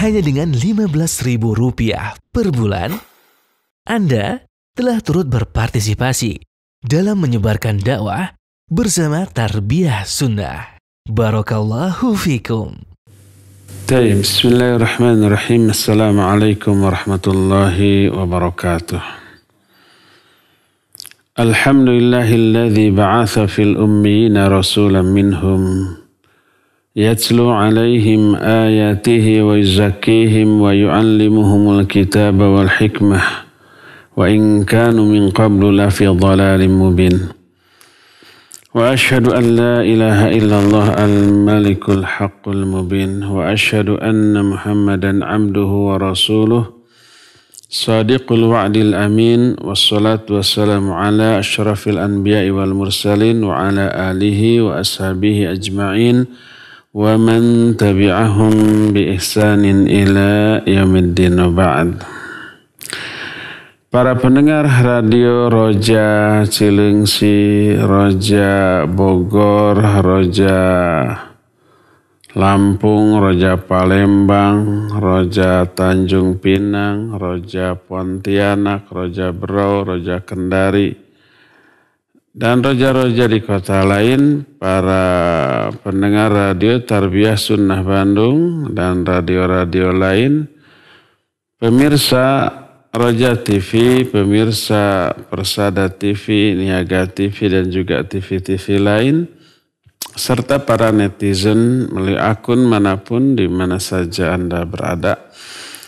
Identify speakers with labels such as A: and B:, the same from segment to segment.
A: hanya dengan Rp15.000 per bulan, Anda telah turut berpartisipasi dalam menyebarkan dakwah bersama Tarbiyah Sunnah. Barakallahu fikum.
B: Bismillahirrahmanirrahim. Assalamualaikum warahmatullahi wabarakatuh. Alhamdulillahilladzi ba'atha fil ummiyina rasulan minhum yatlu alaihim ayatihi wa yuzakkihim wa yu'allimuhumul kitaba wal hikmah wa in kanu min qablu lafi dhalalin mubin. Wa ashhadu an la ilaha illallah al-malikul haqqul mubin wa ashhadu anna Muhammadan abduhu wa rasuluh Sadiqul wa'dil amin. Wassalatu wassalamu ala asyrafil anbiya'i wal mursalin wa ala alihi wa ashabihi ajma'in wa man tabi'ahum bi ihsanin ila yaumiddin wa ba'd. Para pendengar radio Roja Cilengsi, Roja Bogor, Roja Lampung, Roja Palembang, Roja Tanjung Pinang, Roja Pontianak, Roja Berau, Roja Kendari, dan roja-roja di kota lain, para pendengar radio Tarbiyah Sunnah Bandung dan radio-radio lain, pemirsa Roja TV, pemirsa Persada TV, Niaga TV, dan juga TV-TV lain, serta para netizen melalui akun manapun di mana saja Anda berada.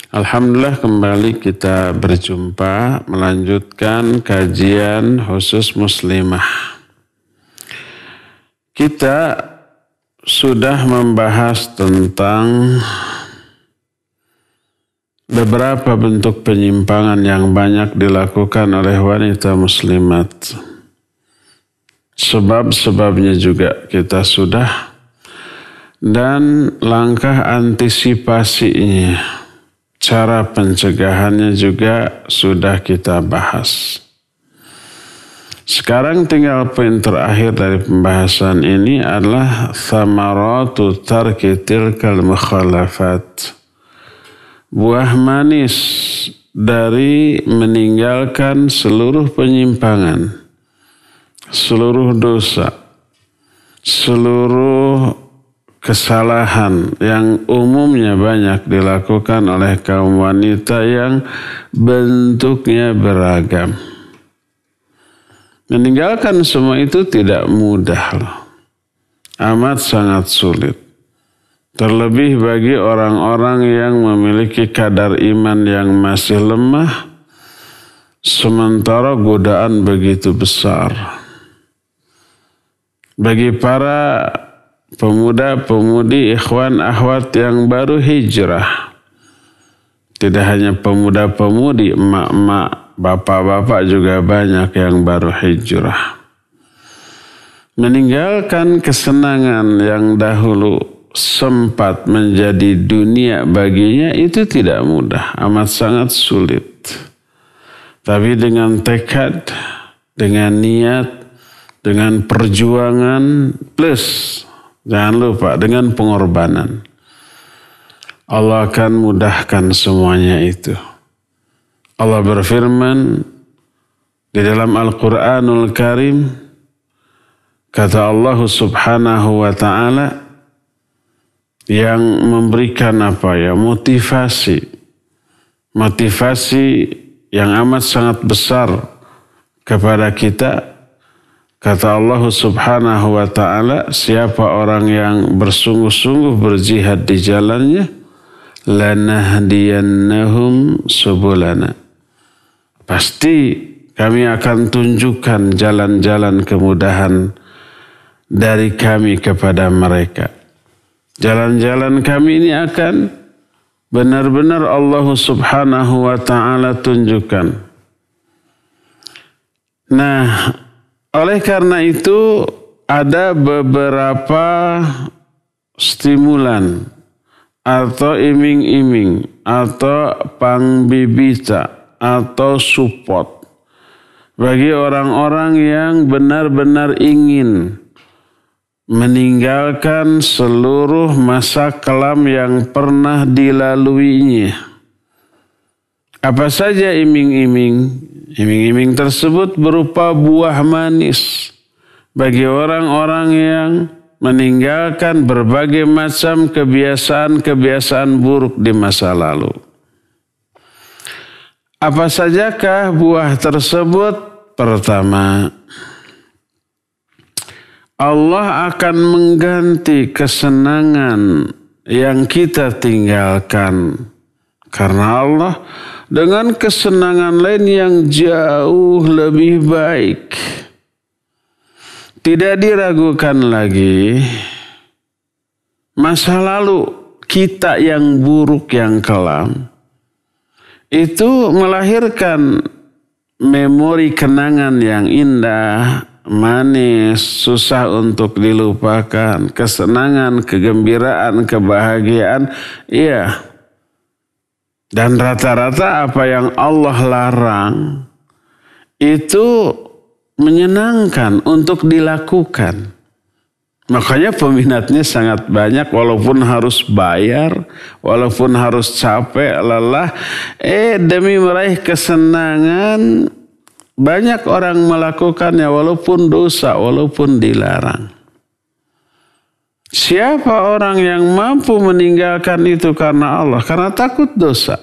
B: Alhamdulillah kembali kita berjumpa melanjutkan kajian khusus muslimah. Kita sudah membahas tentang beberapa bentuk penyimpangan yang banyak dilakukan oleh wanita muslimat. Sebab-sebabnya juga kita sudah, dan langkah antisipasinya, cara pencegahannya juga sudah kita bahas. Sekarang tinggal poin terakhir dari pembahasan ini adalah thamaratu tarki tilkal mukhalafat. Buah manis dari meninggalkan seluruh penyimpangan, seluruh dosa, seluruh kesalahan yang umumnya banyak dilakukan oleh kaum wanita yang bentuknya beragam. Meninggalkan semua itu tidak mudah loh. Amat sangat sulit. Terlebih bagi orang-orang yang memiliki kadar iman yang masih lemah, sementara godaan begitu besar. Bagi para pemuda-pemudi ikhwan akhwat yang baru hijrah, tidak hanya pemuda-pemudi, emak-emak, bapak-bapak juga banyak yang baru hijrah. Meninggalkan kesenangan yang dahulu sempat menjadi dunia baginya itu tidak mudah, amat sangat sulit. Tapi dengan tekad, dengan niat, dengan perjuangan, plus jangan lupa dengan pengorbanan, Allah akan mudahkan semuanya itu. Allah berfirman di dalam Al-Quranul Karim, kata Allah subhanahu wa ta'ala yang memberikan motivasi yang amat sangat besar kepada kita. Kata Allah subhanahu wa ta'ala, siapa orang yang bersungguh-sungguh berjihad di jalannya, lanahdiyannahum subulana. Pasti kami akan tunjukkan jalan-jalan kemudahan dari kami kepada mereka. Jalan-jalan kami ini akan benar-benar Allah subhanahu wa ta'ala tunjukkan. Nah, oleh karena itu ada beberapa stimulan atau iming-iming atau pangbibita atau support bagi orang-orang yang benar-benar ingin meninggalkan seluruh masa kelam yang pernah dilaluinya. Apa saja iming-iming? Iming-iming tersebut berupa buah manis bagi orang-orang yang meninggalkan berbagai macam kebiasaan-kebiasaan buruk di masa lalu. Apa sajakah buah tersebut? Pertama, Allah akan mengganti kesenangan yang kita tinggalkan. Karena Allah dengan kesenangan lain yang jauh lebih baik. Tidak diragukan lagi masa lalu kita yang buruk, yang kelam, itu melahirkan memori kenangan yang indah, manis, susah untuk dilupakan, kesenangan, kegembiraan, kebahagiaan. Iya. Dan rata-rata apa yang Allah larang itu menyenangkan untuk dilakukan. Makanya peminatnya sangat banyak, walaupun harus bayar, walaupun harus capek, lelah. Demi meraih kesenangan, banyak orang melakukannya walaupun dosa, walaupun dilarang. Siapa orang yang mampu meninggalkan itu karena Allah? Karena takut dosa.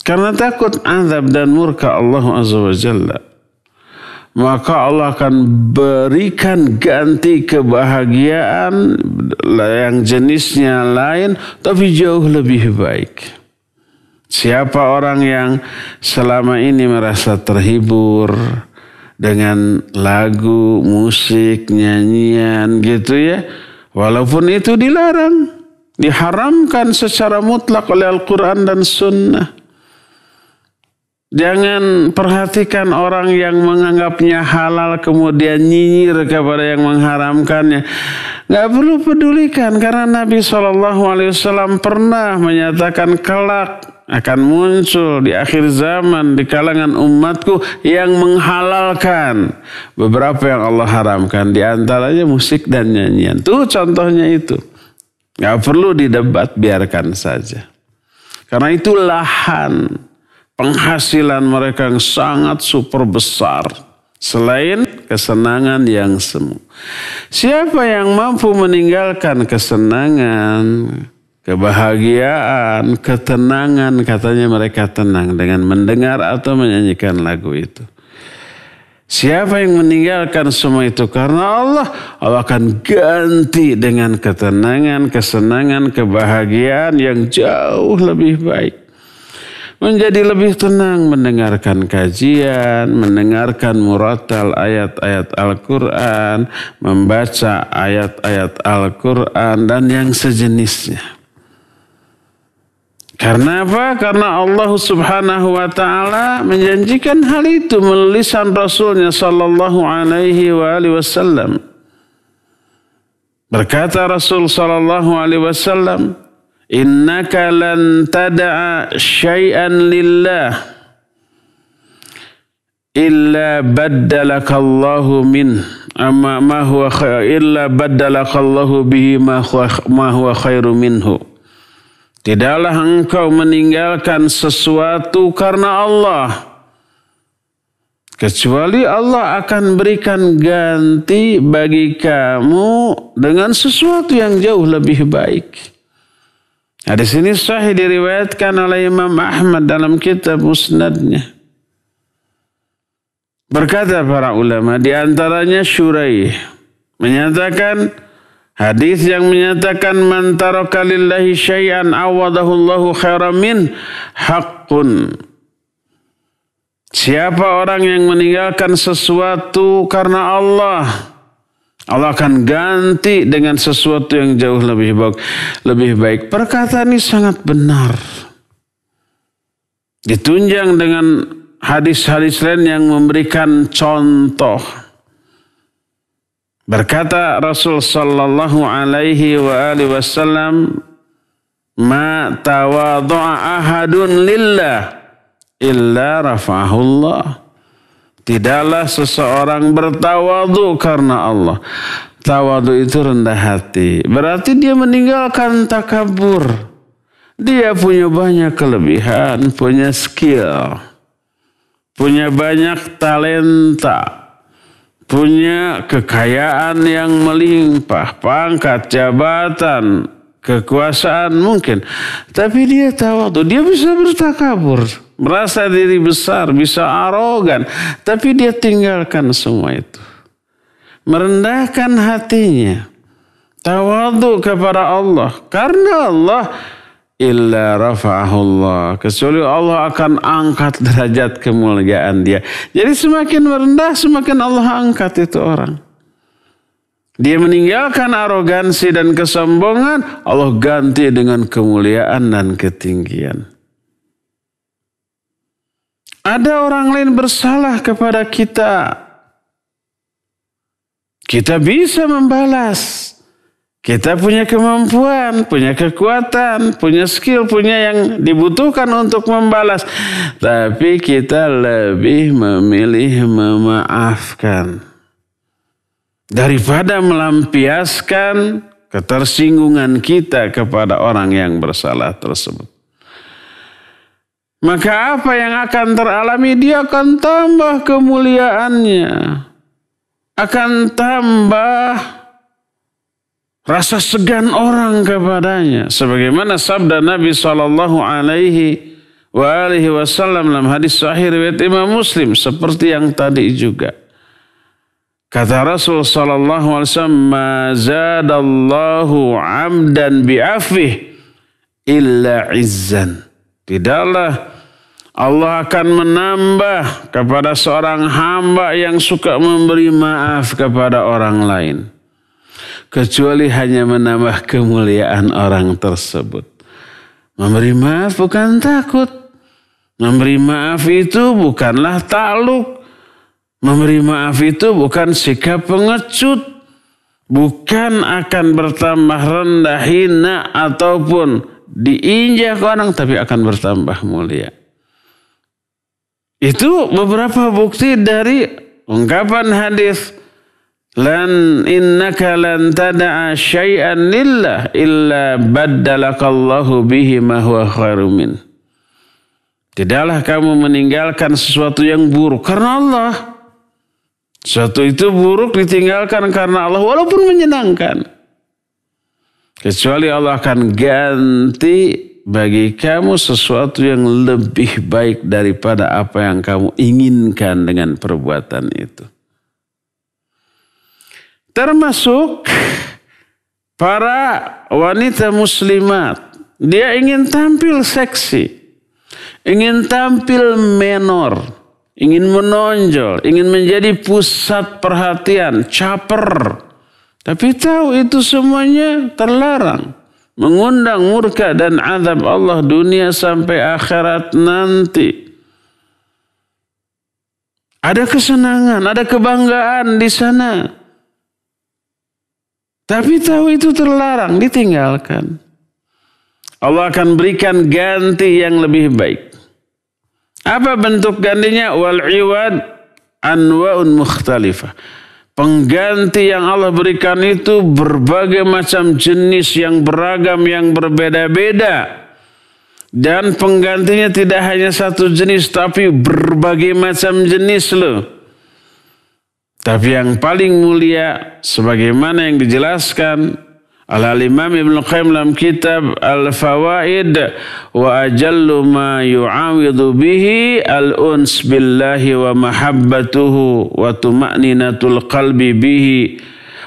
B: Karena takut azab dan murka Allah Azza wa Jalla. Maka Allah akan berikan ganti kebahagiaan yang jenisnya lain, tapi jauh lebih baik. Siapa orang yang selama ini merasa terhibur dengan lagu, musik, nyanyian gitu ya, walaupun itu dilarang, diharamkan secara mutlak oleh Al-Quran dan Sunnah. Jangan perhatikan orang yang menganggapnya halal kemudian nyinyir kepada yang mengharamkannya. Gak perlu pedulikan, karena Nabi SAW pernah menyatakan kelak akan muncul di akhir zaman di kalangan umatku yang menghalalkan beberapa yang Allah haramkan. Di antaranya musik dan nyanyian. Tuh contohnya itu. Gak perlu didebat, biarkan saja. Karena itu lahan penghasilan mereka yang sangat super besar. Selain kesenangan yang semu. Siapa yang mampu meninggalkan kesenangan, kebahagiaan, ketenangan, katanya mereka tenang dengan mendengar atau menyanyikan lagu itu. Siapa yang meninggalkan semua itu karena Allah, Allah akan ganti dengan ketenangan, kesenangan, kebahagiaan yang jauh lebih baik. Menjadi lebih tenang mendengarkan kajian, mendengarkan muratal ayat-ayat Al-Quran, membaca ayat-ayat Al-Quran dan yang sejenisnya. Karena apa? Karena Allah Subhanahu wa Ta'ala menjanjikan hal itu melalui lisan Rasulnya sallallahu alaihi wasallam. Berkata Rasul sallallahu alaihi wasallam, "Innaka lan tada'a syai'an lillah illa baddalakallahu min ma huwa illa baddalakallahu bihi ma huwa khairu minhu." Tidaklah engkau meninggalkan sesuatu karena Allah, kecuali Allah akan berikan ganti bagi kamu dengan sesuatu yang jauh lebih baik. Hadis ini sahih diriwayatkan oleh Imam Ahmad dalam kitab Musnadnya. Berkata para ulama, di antaranya Syuraih menyatakan, hadis yang menyatakan man taraka lillahi syai'an awadahullahu khairan min haqqun. Siapa orang yang meninggalkan sesuatu karena Allah, Allah akan ganti dengan sesuatu yang jauh lebih baik. Perkataan ini sangat benar. Ditunjang dengan hadis-hadis lain yang memberikan contoh. Berkata Rasul sallallahu alaihi wasallam, "Ma tawadhu'a ahadun lillah illa rafa'ahullah." Tidaklah seseorang bertawadhu karena Allah, Tawadhu itu rendah hati. Berarti dia meninggalkan takabur. Dia punya banyak kelebihan, punya skill, punya banyak talenta, punya kekayaan yang melimpah, pangkat, jabatan, kekuasaan mungkin. Tapi dia tawadhu, dia bisa bertakabur, merasa diri besar, bisa arogan. Tapi dia tinggalkan semua itu. Merendahkan hatinya, tawadhu kepada Allah, karena Allah illa rafa'ahullah, kecuali Allah akan angkat derajat kemuliaan dia. Jadi semakin merendah semakin Allah angkat itu orang. Dia meninggalkan arogansi dan kesombongan, Allah ganti dengan kemuliaan dan ketinggian. Ada orang lain bersalah kepada kita, kita bisa membalas. Kita punya kemampuan, punya kekuatan, punya skill, punya yang dibutuhkan untuk membalas. Tapi kita lebih memilih memaafkan daripada melampiaskan ketersinggungan kita kepada orang yang bersalah tersebut. Maka apa yang akan teralami? Dia akan tambah kemuliaannya, akan tambah rasa segan orang kepadanya. Sebagaimana sabda Nabi SAW dalam hadis sahih riwayat Imam Muslim, seperti yang tadi juga. Kata Rasul SAW, "Ma zadallahu 'amdan bi'afih illa izzan." Tidaklah Allah akan menambah kepada seorang hamba yang suka memberi maaf kepada orang lain, kecuali hanya menambah kemuliaan orang tersebut. Memberi maaf bukan takut. Memberi maaf itu bukanlah takluk. Memberi maaf itu bukan sikap pengecut. Bukan akan bertambah rendah, hina, ataupun diinjak orang, tapi akan bertambah mulia. Itu beberapa bukti dari ungkapan hadis, lan innaka lan tada'a syai'an lillah illa baddalakallahu bihi ma huwa khairum min. Tidaklah kamu meninggalkan sesuatu yang buruk karena Allah. Sesuatu itu buruk ditinggalkan karena Allah walaupun menyenangkan, kecuali Allah akan ganti bagi kamu sesuatu yang lebih baik daripada apa yang kamu inginkan dengan perbuatan itu. Termasuk para wanita muslimat, dia ingin tampil seksi, ingin tampil menor, ingin menonjol, ingin menjadi pusat perhatian, caper. Tapi tahu itu semuanya terlarang, mengundang murka dan azab Allah dunia sampai akhirat nanti. Ada kesenangan, ada kebanggaan di sana. Tapi tahu itu terlarang, ditinggalkan. Allah akan berikan ganti yang lebih baik. Apa bentuk gantinya? Wal iwad anwa'un mukhtalifah. Pengganti yang Allah berikan itu berbagai macam jenis yang beragam, yang berbeda-beda. Dan penggantinya tidak hanya satu jenis, tapi berbagai macam jenis loh. Tapi yang paling mulia, sebagaimana yang dijelaskan Al-Imam Ibn Qayyim dalam kitab Al-Fawaid, wa ajallu ma yu'awidu bihi al-uns billahi wa mahabbatuhu wa tuma'ninatul qalbi bihi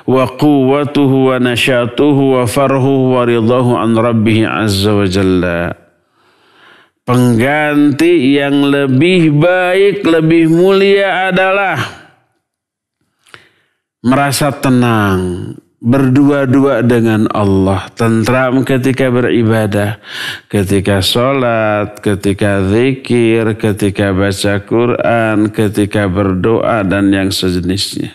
B: wa quwwatuhu wa nasyatuhu wa farhuhu wa ridahu an rabbih azza wa jalla. Pengganti yang lebih baik, lebih mulia adalah merasa tenang, berdua-dua dengan Allah, tentram ketika beribadah, ketika sholat, ketika zikir, ketika baca Quran, ketika berdoa, dan yang sejenisnya.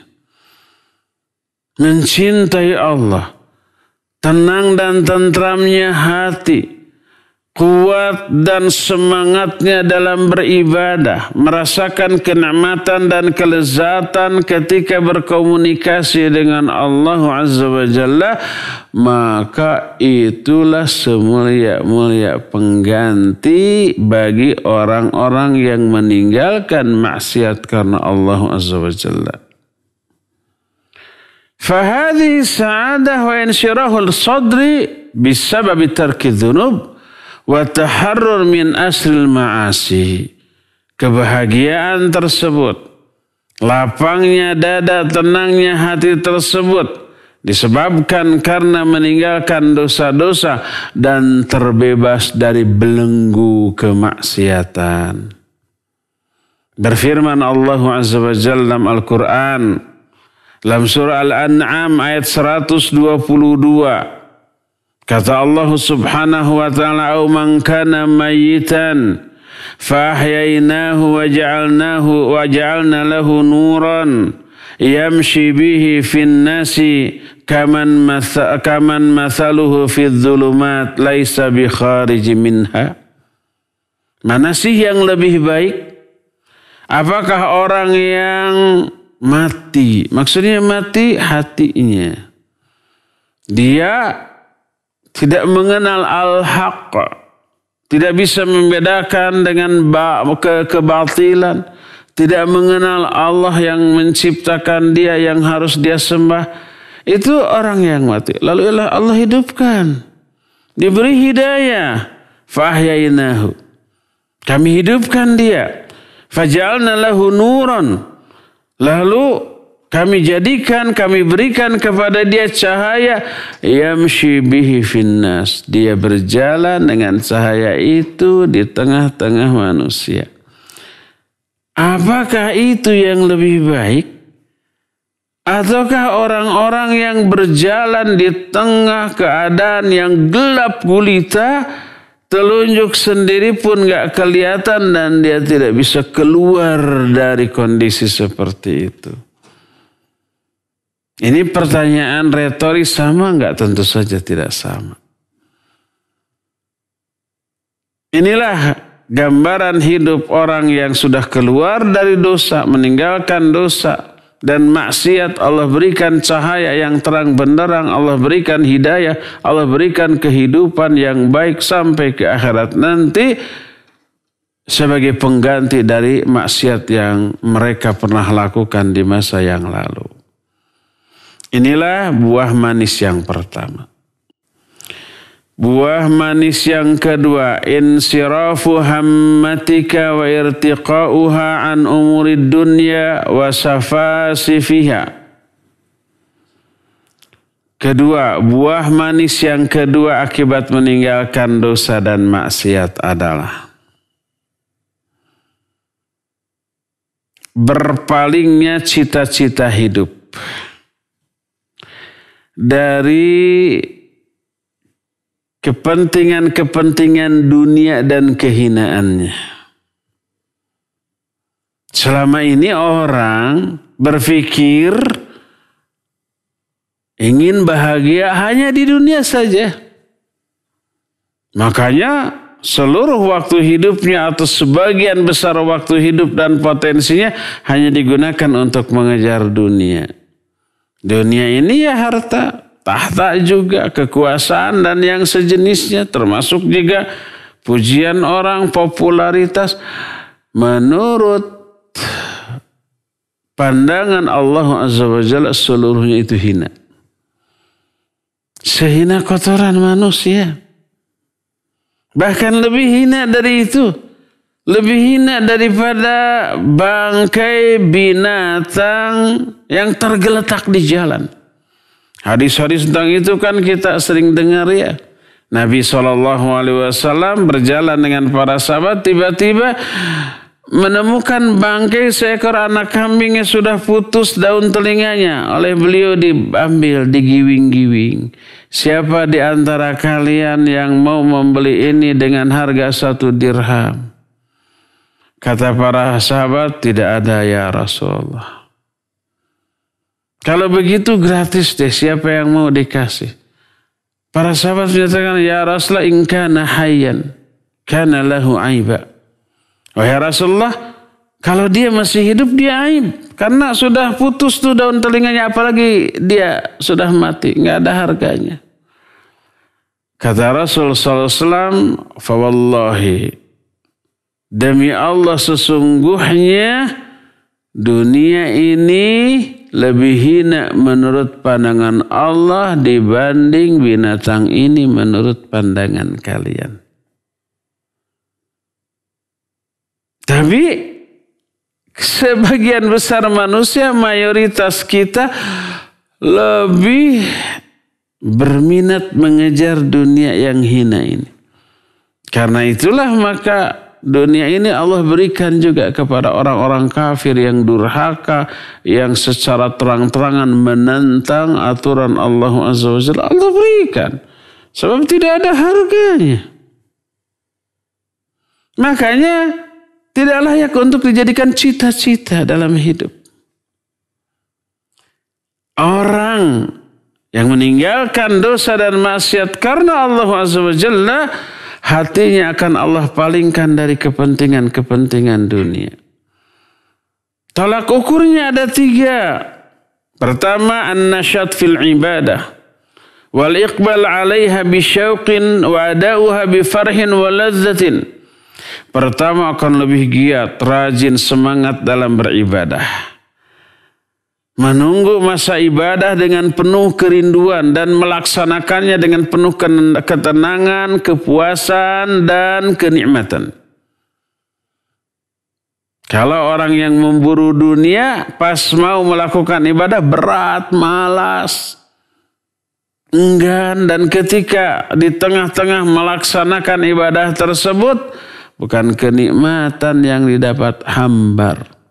B: Mencintai Allah, tenang dan tentramnya hati, kuat dan semangatnya dalam beribadah, merasakan kenikmatan dan kelezatan ketika berkomunikasi dengan Allah Azza wa Jalla, maka itulah semulia-mulia pengganti bagi orang-orang yang meninggalkan maksiat karena Allah Azza wa Jalla. Fahadhi sa'adah wa insyirahul sadri bisababi tarki dhunub wa taharrur min asril ma'asi. Kebahagiaan tersebut, lapangnya dada, tenangnya hati tersebut disebabkan karena meninggalkan dosa-dosa dan terbebas dari belenggu kemaksiatan. Berfirman Allah Azza wa Jalla dalam Al-Quran dalam surah Al-An'am ayat 122. Kata Allah Subhanahu wa ta'ala, "Au man kana mayyitan fa ahyainahu wa ja'alna lahu nuran yamshi bihi fin nasi kaman mathaluhu fidh dhulumat laisa bi kharij minha." Mana sih yang lebih baik? Apakah orang yang mati? Maksudnya mati hatinya. Dia tidak mengenal al-haq, tidak bisa membedakan dengan kebatilan, tidak mengenal Allah yang menciptakan dia, yang harus dia sembah. Itu orang yang mati. Lalu Allah hidupkan, diberi hidayah. Fahyainahu, kami hidupkan dia. Faja'alna lahu nuran, lalu kami jadikan, kami berikan kepada dia cahaya. Yamshi bihi finnas, dia berjalan dengan cahaya itu di tengah-tengah manusia. Apakah itu yang lebih baik? Ataukah orang-orang yang berjalan di tengah keadaan yang gelap gulita, telunjuk sendiri pun gak kelihatan dan dia tidak bisa keluar dari kondisi seperti itu? Ini pertanyaan retoris, sama enggak? Tentu saja tidak sama. Inilah gambaran hidup orang yang sudah keluar dari dosa, meninggalkan dosa dan maksiat. Allah berikan cahaya yang terang benderang, Allah berikan hidayah, Allah berikan kehidupan yang baik sampai ke akhirat nanti sebagai pengganti dari maksiat yang mereka pernah lakukan di masa yang lalu. Inilah buah manis yang pertama. Buah manis yang kedua, insirafu hammatika wa irtiqa'uha an umurid dunya wa safasifiha. Kedua, buah manis yang kedua akibat meninggalkan dosa dan maksiat adalah berpalingnya cita-cita hidup dari kepentingan-kepentingan dunia dan kehinaannya. Selama ini orang berpikir ingin bahagia hanya di dunia saja. Makanya seluruh waktu hidupnya atau sebagian besar waktu hidup dan potensinya hanya digunakan untuk mengejar dunia. Dunia ini ya harta, tahta juga, kekuasaan dan yang sejenisnya, termasuk juga pujian orang, popularitas. Menurut pandangan Allah Azza wa Jalla seluruhnya itu hina. Sehina kotoran manusia. Bahkan lebih hina dari itu. Lebih hina daripada bangkai binatang yang tergeletak di jalan. Hadis-hadis tentang itu kan kita sering dengar ya. Nabi SAW berjalan dengan para sahabat, tiba-tiba menemukan bangkai seekor anak kambing yang sudah putus daun telinganya. Oleh beliau diambil, digiwing-giwing. Siapa di antara kalian yang mau membeli ini dengan harga 1 dirham? Kata para sahabat, tidak ada ya Rasulullah. Kalau begitu gratis deh, siapa yang mau dikasih? Para sahabat menyatakan, ya Rasulullah in kana hayyan. kana lahu aiba. Wahai Rasulullah, kalau dia masih hidup dia aib. Karena sudah putus tuh daun telinganya, apalagi dia sudah mati, nggak ada harganya. Kata Rasul sallallahu alaihi wasallam, fa wallahi, demi Allah sesungguhnya dunia ini lebih hina menurut pandangan Allah dibanding binatang ini menurut pandangan kalian. Tapi sebagian besar manusia, mayoritas kita lebih berminat mengejar dunia yang hina ini. Karena itulah maka dunia ini Allah berikan juga kepada orang-orang kafir yang durhaka, yang secara terang-terangan menentang aturan Allah Azza wa Jalla. Allah berikan. Sebab tidak ada harganya. Makanya tidak layak untuk dijadikan cita-cita dalam hidup. Orang yang meninggalkan dosa dan maksiat karena Allah Azza wa Jalla, hatinya akan Allah palingkan dari kepentingan-kepentingan dunia. Tolak ukurnya ada 3. Pertama, an-nasyat fil ibadah. Wal iqbal alaiha bisyauqin wa adauha bifarhin wa lazzatin. Pertama, akan lebih giat, rajin, semangat dalam beribadah. Menunggu masa ibadah dengan penuh kerinduan dan melaksanakannya dengan penuh ketenangan, kepuasan, dan kenikmatan. Kalau orang yang memburu dunia, pas mau melakukan ibadah berat, malas, enggan, dan ketika di tengah-tengah melaksanakan ibadah tersebut, bukan kenikmatan yang didapat, hambar.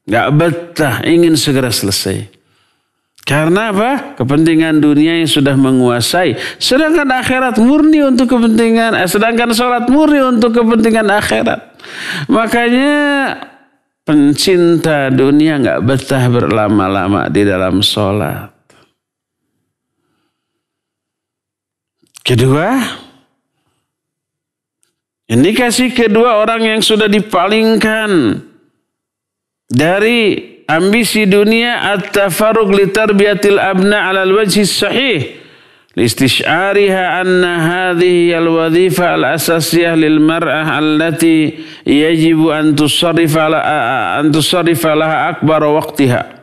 B: Gak betah, ingin segera selesai. Karena apa? Kepentingan dunia yang sudah menguasai. Sedangkan akhirat murni untuk kepentingan, sedangkan sholat murni untuk kepentingan akhirat. Makanya pencinta dunia gak betah berlama-lama di dalam sholat. Kedua, indikasi kedua orang yang sudah dipalingkan dari ambisi dunia, at-tafarruq li tarbiyatil abna 'ala al-wajhi sahih li istish'ariha anna hadhihi al-wadhifa al-asasiyah lil mar'ah allati yajibu an tusarrifa laha akbar waqtiha.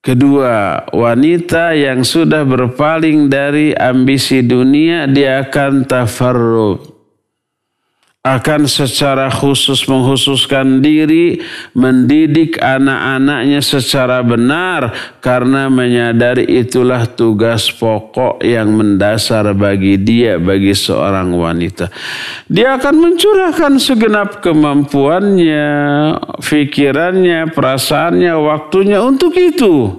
B: Kedua, wanita yang sudah berpaling dari ambisi dunia, dia akan tafarruq, akan secara khusus menghususkan diri mendidik anak-anaknya secara benar, karena menyadari itulah tugas pokok yang mendasar bagi dia, bagi seorang wanita. Dia akan mencurahkan segenap kemampuannya, pikirannya, perasaannya, waktunya untuk itu.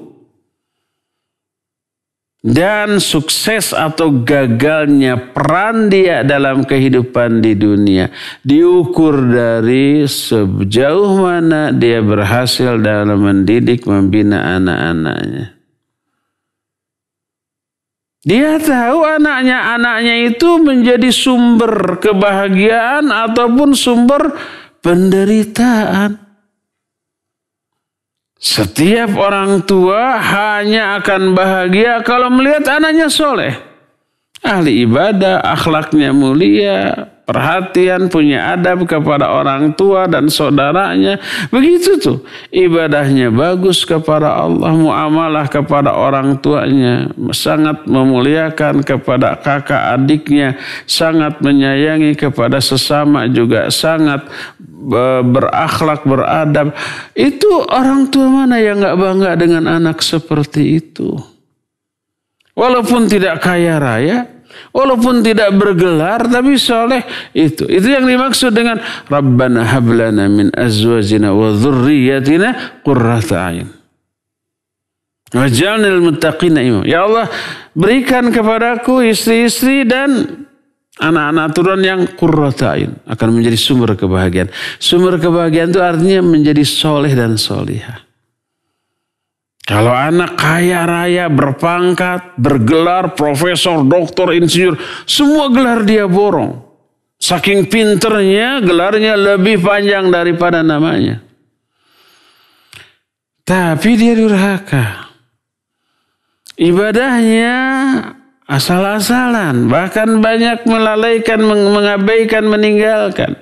B: Dan sukses atau gagalnya peran dia dalam kehidupan di dunia diukur dari sejauh mana dia berhasil dalam mendidik, membina anak-anaknya. Dia tahu anaknya itu menjadi sumber kebahagiaan ataupun sumber penderitaan. Setiap orang tua hanya akan bahagia kalau melihat anaknya soleh, ahli ibadah, akhlaknya mulia, perhatian, punya adab kepada orang tua dan saudaranya. Begitu tuh, ibadahnya bagus kepada Allah, muamalah kepada orang tuanya, sangat memuliakan kepada kakak adiknya, sangat menyayangi kepada sesama juga, sangat berakhlak, beradab. Itu orang tua mana yang gak bangga dengan anak seperti itu? Walaupun tidak kaya raya, walaupun tidak bergelar, tapi soleh. Itu yang dimaksud dengan Rabbana hablana min azwajina wa dhurriyyatina qurrata a'yun waj'alna lil muttaqina imama. Ya Allah, berikan kepadaku istri-istri dan anak-anak turun yang qurrata a'yun, akan menjadi sumber kebahagiaan. Sumber kebahagiaan itu artinya menjadi soleh dan solihah. Kalau anak kaya raya, berpangkat, bergelar, profesor, doktor, insinyur, semua gelar dia borong. Saking pinternya, gelarnya lebih panjang daripada namanya. Tapi dia durhaka. Ibadahnya asal-asalan. Bahkan banyak melalaikan, mengabaikan, meninggalkan.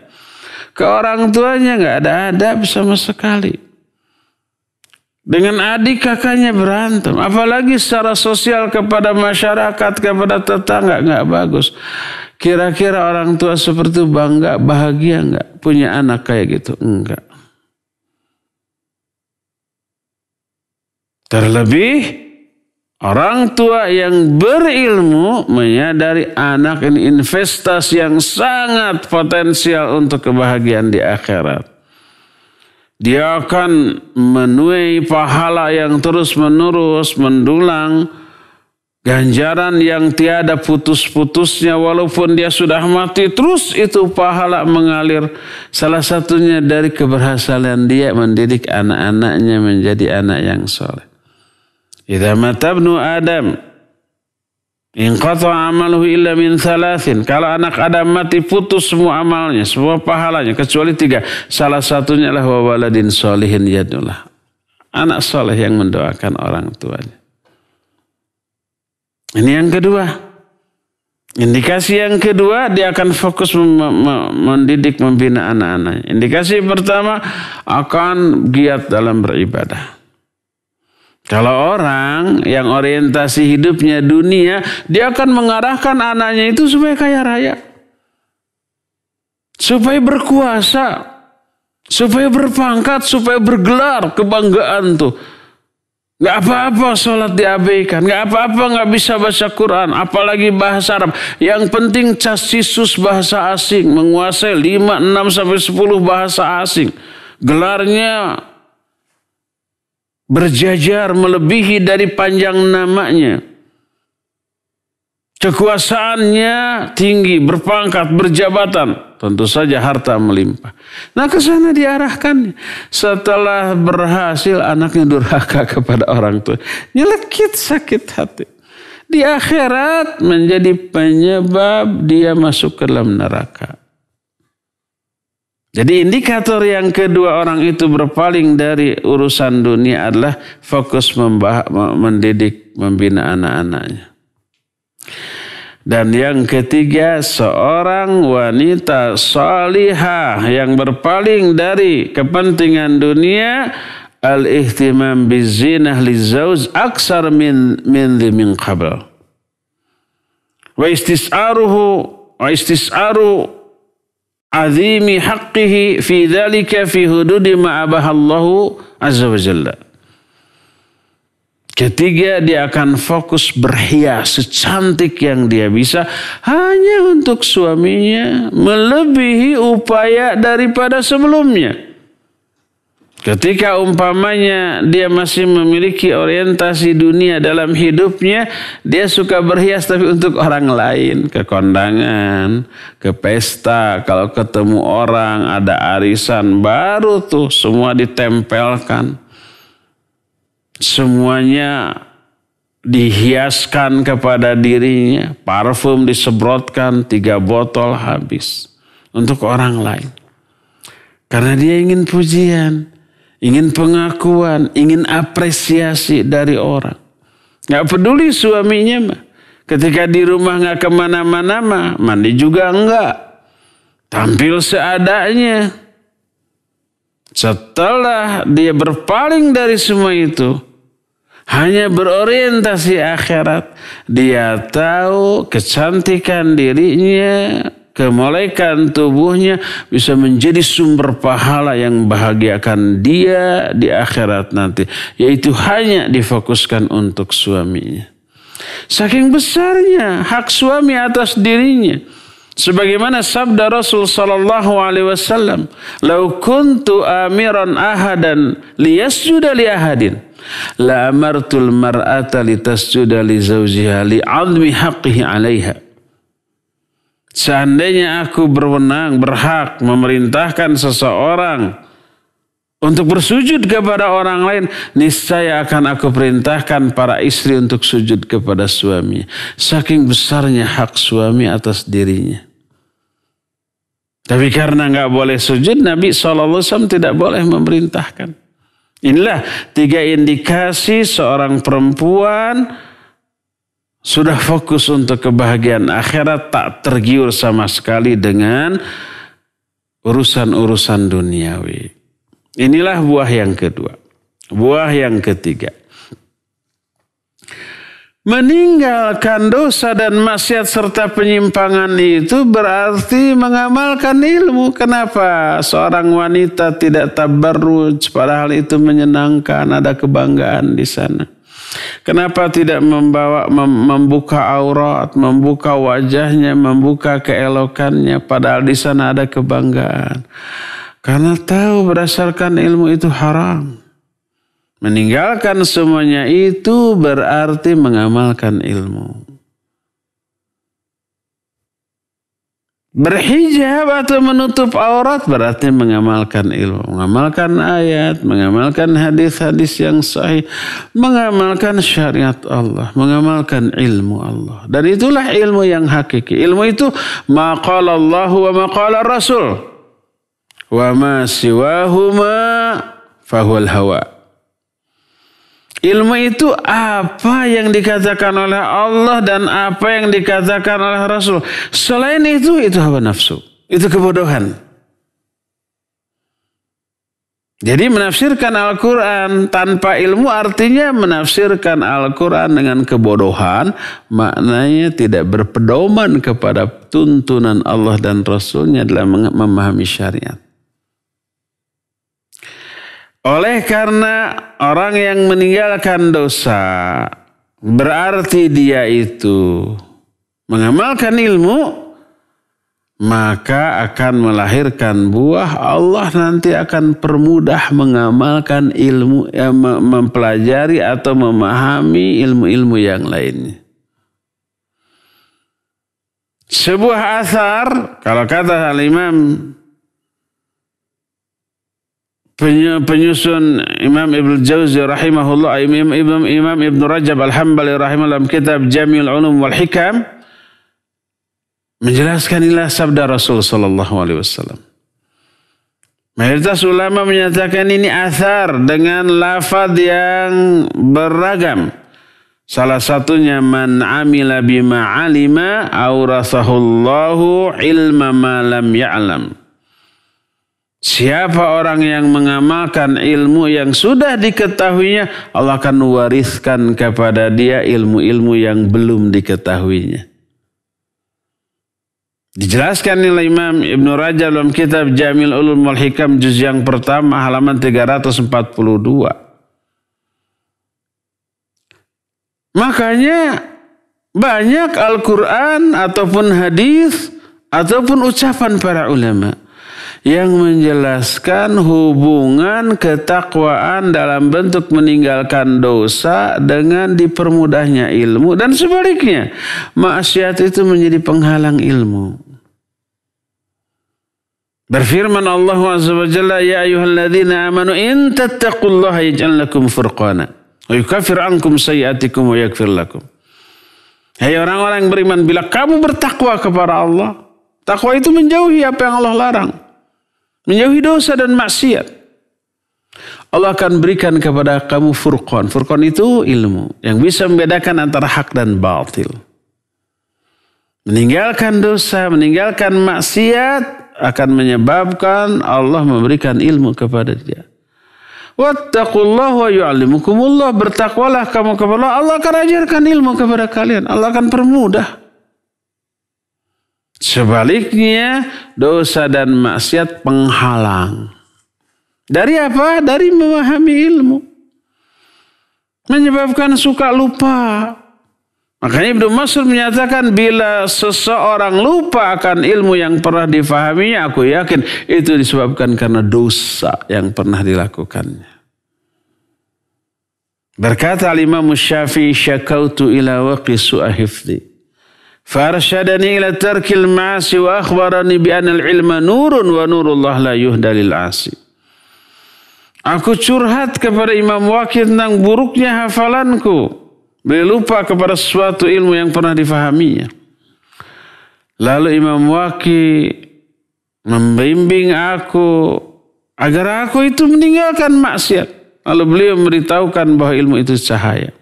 B: Ke orang tuanya nggak ada adab sama sekali. Dengan adik kakaknya berantem. Apalagi secara sosial kepada masyarakat, kepada tetangga, nggak bagus. Kira-kira orang tua seperti itu bangga, bahagia nggak punya anak kayak gitu? Enggak. Terlebih orang tua yang berilmu menyadari anak ini investasi yang sangat potensial untuk kebahagiaan di akhirat. Dia akan menuai pahala yang terus-menerus mendulang, ganjaran yang tiada putus-putusnya walaupun dia sudah mati, terus itu pahala mengalir. Salah satunya dari keberhasilan dia mendidik anak-anaknya menjadi anak yang soleh. Idza mata ibnu Adam inqata amaluhu illa min thalathin. Kalau anak Adam mati, putus semua amalnya, semua pahalanya kecuali 3. Salah satunya adalah wa waladin sholihin yadullah. Anak soleh yang mendoakan orang tuanya. Ini yang kedua. Indikasi yang kedua, dia akan fokus mendidik, membina anak-anaknya. Indikasi pertama, akan giat dalam beribadah. Kalau orang yang orientasi hidupnya dunia, dia akan mengarahkan anaknya itu supaya kaya raya. Supaya berkuasa. Supaya berpangkat, supaya bergelar, kebanggaan tuh. Gak apa-apa sholat diabaikan. Gak apa-apa gak bisa baca Quran. Apalagi bahasa Arab. Yang penting casisus bahasa asing. Menguasai 5, 6 sampai 10 bahasa asing. Gelarnya berjajar melebihi dari panjang namanya. Kekuasaannya tinggi, berpangkat, berjabatan. Tentu saja harta melimpah. Nah ke sana diarahkan. Setelah berhasil anaknya durhaka kepada orang tua. Nyelekit sakit hati. Di akhirat menjadi penyebab dia masuk ke dalam neraka. Jadi indikator yang kedua orang itu berpaling dari urusan dunia adalah fokus mendidik, membina anak-anaknya. Dan yang ketiga, seorang wanita salihah yang berpaling dari kepentingan dunia, al-ihtimam bizinah lizawj aksar min qabl. Wa istis'aru azimi haqqihi fi dhalika fi hududi ma'abahallahu azza wa jalla. Ketiga, dia akan fokus berhias secantik yang dia bisa hanya untuk suaminya, melebihi upaya daripada sebelumnya. Ketika umpamanya dia masih memiliki orientasi dunia dalam hidupnya, dia suka berhias tapi untuk orang lain, ke kondangan, ke pesta, kalau ketemu orang ada arisan, baru tuh semua ditempelkan. Semuanya dihiaskan kepada dirinya, parfum disemprotkan 3 botol habis untuk orang lain. Karena dia ingin pujian, ingin pengakuan, ingin apresiasi dari orang. Gak peduli suaminya mah. Ketika di rumah gak kemana-mana mah, mandi juga enggak. Tampil seadanya. Setelah dia berpaling dari semua itu, hanya berorientasi akhirat, dia tahu kecantikan dirinya, kemolekan tubuhnya bisa menjadi sumber pahala yang membahagiakan dia di akhirat nanti, yaitu hanya difokuskan untuk suaminya. Saking besarnya hak suami atas dirinya. Sebagaimana sabda Rasul sallallahu alaihi wasallam, "Lau kuntu amiran ahadan liyasjuda li ahadin, la amartul mar'ata litasjuda li zawjiha li 'azmi haqqihi 'alaiha." Seandainya aku berwenang, berhak memerintahkan seseorang untuk bersujud kepada orang lain, niscaya akan aku perintahkan para istri untuk sujud kepada suami. Saking besarnya hak suami atas dirinya. Tapi karena nggak boleh sujud, Nabi SAW tidak boleh memerintahkan. Inilah 3 indikasi seorang perempuan sudah fokus untuk kebahagiaan akhirat, tak tergiur sama sekali dengan urusan-urusan duniawi. Inilah buah yang kedua. Buah yang ketiga. Meninggalkan dosa dan maksiat serta penyimpangan itu berarti mengamalkan ilmu. Kenapa seorang wanita tidak tabarruj padahal itu menyenangkan, ada kebanggaan di sana? Kenapa tidak membuka aurat, membuka wajahnya, membuka keelokannya padahal di sana ada kebanggaan? Karena tahu berdasarkan ilmu itu haram. Meninggalkan semuanya itu berarti mengamalkan ilmu. Berhijab atau menutup aurat berarti mengamalkan ilmu. Mengamalkan ayat, mengamalkan hadis-hadis yang sahih, mengamalkan syariat Allah, mengamalkan ilmu Allah. Dan itulah ilmu yang hakiki. Ilmu itu ma qala Allah wa ma qala Rasul. Wa ma siwahuma fahuwal hawa. Ilmu itu apa yang dikatakan oleh Allah dan apa yang dikatakan oleh Rasul. Selain itu hawa nafsu. Itu kebodohan. Jadi menafsirkan Al-Quran tanpa ilmu artinya menafsirkan Al-Quran dengan kebodohan. Maknanya tidak berpedoman kepada tuntunan Allah dan Rasulnya dalam memahami syariat. Oleh karena orang yang meninggalkan dosa berarti dia itu mengamalkan ilmu, maka akan melahirkan buah. Allah nanti akan permudah mengamalkan ilmu, mempelajari atau memahami ilmu-ilmu yang lainnya. Sebuah asar, kalau kata Al-Imam penyusun Imam Ibnu Jauzi rahimahullah, Imam Ibnu Rajab Al-Hambali rahimahullah dalam kitab Jami'ul Ulum wal Hikam menjelaskan inilah sabda Rasul sallallahu alaihi wasallam. Mayoritas ulama menyatakan ini athar dengan lafaz yang beragam. Salah satunya man amila bima alima aurasahullahu ilma ma lam ya'lam. Siapa orang yang mengamalkan ilmu yang sudah diketahuinya, Allah akan wariskan kepada dia ilmu-ilmu yang belum diketahuinya. Dijelaskan oleh Imam Ibnu Rajab dalam kitab Jamil Ulum wal Hikam juz yang pertama halaman 342. Makanya banyak Al-Quran ataupun hadis ataupun ucapan para ulama yang menjelaskan hubungan ketakwaan dalam bentuk meninggalkan dosa dengan dipermudahnya ilmu. Dan sebaliknya, maksiat itu menjadi penghalang ilmu. Berfirman Allah Azza wa Jalla, ya ayyuhalladzina amanu in tattaqullaha yaj'al lakum furqana wa yukaffir ankum sayyi'atikum wa yaghfir lakum. Hai orang-orang yang beriman, bila kamu bertakwa kepada Allah, takwa itu menjauhi apa yang Allah larang. Menjauhi dosa dan maksiat. Allah akan berikan kepada kamu furqan. Furqan itu ilmu yang bisa membedakan antara hak dan batil. Meninggalkan dosa, meninggalkan maksiat akan menyebabkan Allah memberikan ilmu kepada dia. Wattaqullaha wa yu'allimukumullah. Bertakwalah kamu kepada Allah. Allah akan ajarkan ilmu kepada kalian. Allah akan permudah. Sebaliknya, dosa dan maksiat penghalang. Dari apa? Dari memahami ilmu. Menyebabkan suka lupa. Makanya Ibnu Mas'ud menyatakan, bila seseorang lupa akan ilmu yang pernah difahaminya, aku yakin itu disebabkan karena dosa yang pernah dilakukannya. Berkata Imam Syafi'i, syakautu ila waqi su'a hifdhi. Farshadani ila tarkil ma'asi wa akhbarani bi anna al-ilma nurun wa nurullah la yuhda lil 'asi. Aku curhat kepada Imam Waqi tentang buruknya hafalanku. Beliau lupa kepada sesuatu ilmu yang pernah difahaminya. Lalu Imam Waqi membimbing aku agar aku itu meninggalkan maksiat. Lalu beliau memberitahukan bahwa ilmu itu cahaya.